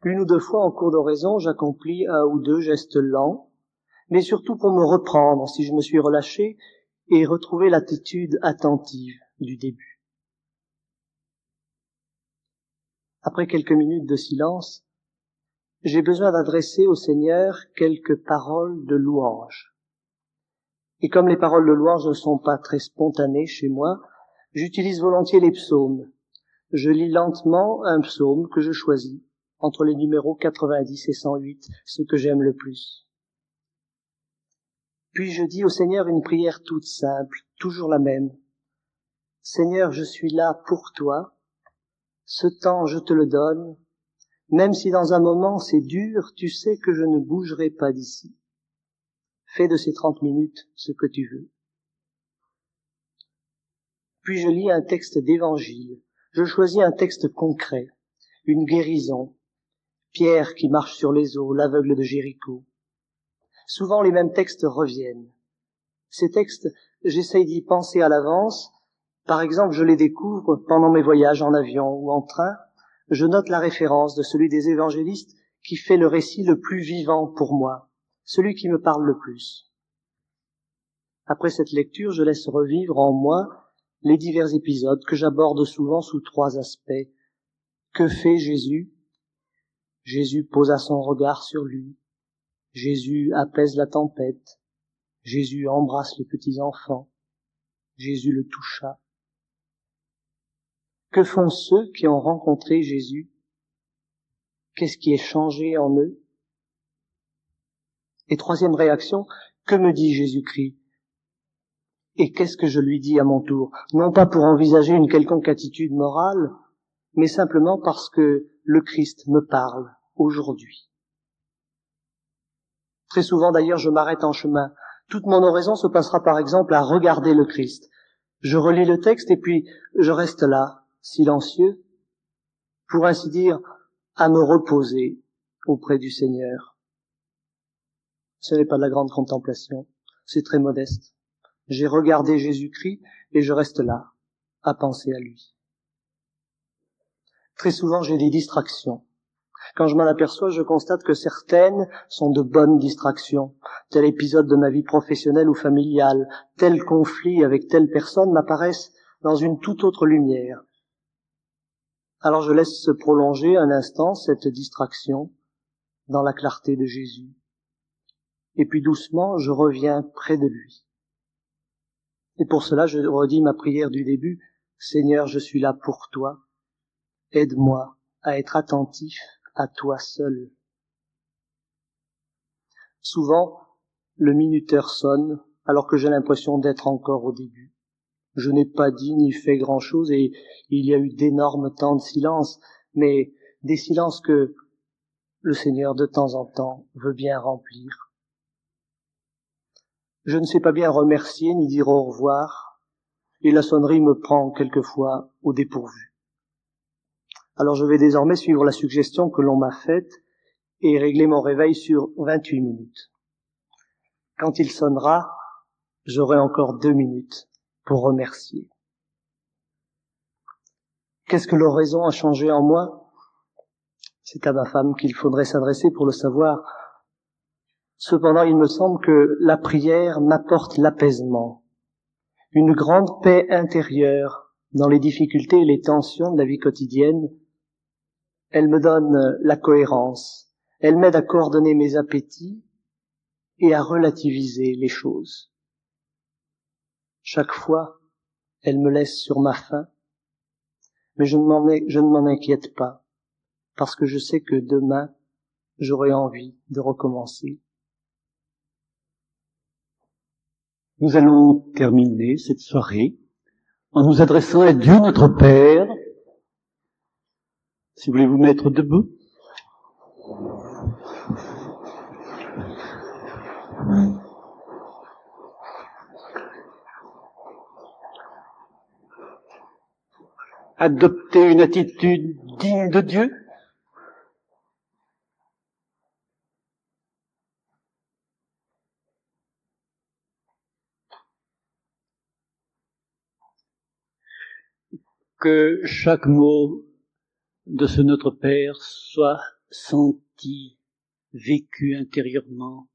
1 ou 2 fois en cours d'oraison, j'accomplis 1 ou 2 gestes lents, mais surtout pour me reprendre si je me suis relâché et retrouver l'attitude attentive du début. Après quelques minutes de silence, j'ai besoin d'adresser au Seigneur quelques paroles de louange. Et comme les paroles de louange ne sont pas très spontanées chez moi, j'utilise volontiers les psaumes. Je lis lentement un psaume que je choisis, entre les numéros 90 et 108, ce que j'aime le plus. Puis je dis au Seigneur une prière toute simple, toujours la même. Seigneur, je suis là pour toi. Ce temps, je te le donne. Même si dans un moment c'est dur, tu sais que je ne bougerai pas d'ici. Fais de ces 30 minutes ce que tu veux. Puis je lis un texte d'évangile. Je choisis un texte concret, une guérison. Pierre qui marche sur les eaux, l'aveugle de Jéricho. Souvent les mêmes textes reviennent. Ces textes, j'essaye d'y penser à l'avance. Par exemple, je les découvre pendant mes voyages en avion ou en train. Je note la référence de celui des évangélistes qui fait le récit le plus vivant pour moi, celui qui me parle le plus. Après cette lecture, je laisse revivre en moi les divers épisodes que j'aborde souvent sous 3 aspects. Que fait Jésus? Jésus posa son regard sur lui. Jésus apaise la tempête. Jésus embrasse les petits enfants. Jésus le toucha. Que font ceux qui ont rencontré Jésus? Qu'est-ce qui est changé en eux? Et 3e réaction, que me dit Jésus-Christ? Et qu'est-ce que je lui dis à mon tour? Non pas pour envisager une quelconque attitude morale, mais simplement parce que le Christ me parle aujourd'hui. Très souvent d'ailleurs, je m'arrête en chemin. Toute mon oraison se passera par exemple à regarder le Christ. Je relis le texte et puis je reste là, silencieux, pour ainsi dire, à me reposer auprès du Seigneur. Ce n'est pas de la grande contemplation, c'est très modeste. J'ai regardé Jésus-Christ et je reste là, à penser à lui. Très souvent, j'ai des distractions. Quand je m'en aperçois, je constate que certaines sont de bonnes distractions. Tel épisode de ma vie professionnelle ou familiale, tel conflit avec telle personne m'apparaissent dans une toute autre lumière. Alors je laisse se prolonger un instant cette distraction dans la clarté de Jésus. Et puis doucement, je reviens près de lui. Et pour cela, je redis ma prière du début. Seigneur, je suis là pour toi. Aide-moi à être attentif à toi seul. Souvent, le minuteur sonne alors que j'ai l'impression d'être encore au début. Je n'ai pas dit ni fait grand-chose et il y a eu d'énormes temps de silence, mais des silences que le Seigneur de temps en temps veut bien remplir. Je ne sais pas bien remercier ni dire au revoir, et la sonnerie me prend quelquefois au dépourvu. Alors je vais désormais suivre la suggestion que l'on m'a faite et régler mon réveil sur 28 minutes. Quand il sonnera, j'aurai encore 2 minutes pour remercier. Qu'est-ce que l'oraison a changé en moi? C'est à ma femme qu'il faudrait s'adresser pour le savoir. Cependant, il me semble que la prière m'apporte l'apaisement, une grande paix intérieure dans les difficultés et les tensions de la vie quotidienne. Elle me donne la cohérence, elle m'aide à coordonner mes appétits et à relativiser les choses. Chaque fois, elle me laisse sur ma faim, mais je ne m'en inquiète pas, parce que je sais que demain, j'aurai envie de recommencer. Nous allons terminer cette soirée en nous adressant à Dieu notre Père. Si vous voulez vous mettre debout. Adopter une attitude digne de Dieu. Que chaque mot de ce Notre Père soit senti, vécu intérieurement.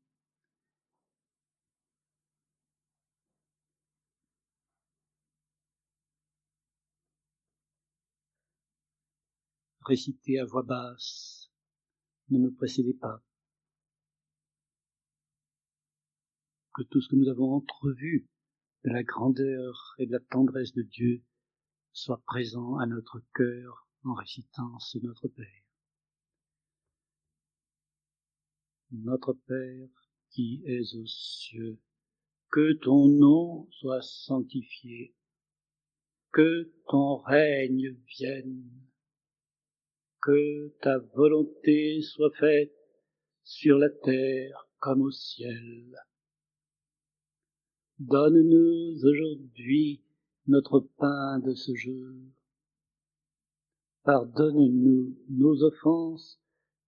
Récité à voix basse, ne me précédez pas. Que tout ce que nous avons entrevu de la grandeur et de la tendresse de Dieu soit présent à notre cœur en récitant ce Notre Père. Notre Père qui es aux cieux, que ton nom soit sanctifié, que ton règne vienne, que ta volonté soit faite sur la terre comme au ciel. Donne-nous aujourd'hui notre pain de ce jour. Pardonne-nous nos offenses,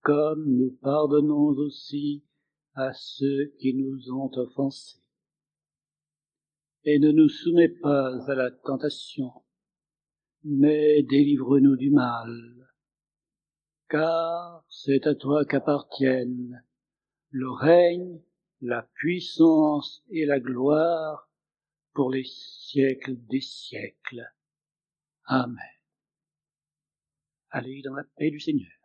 comme nous pardonnons aussi à ceux qui nous ont offensés. et ne nous soumets pas à la tentation, mais délivre-nous du mal. Car c'est à toi qu'appartiennent le règne, la puissance et la gloire pour les siècles des siècles. Amen. Allez dans la paix du Seigneur.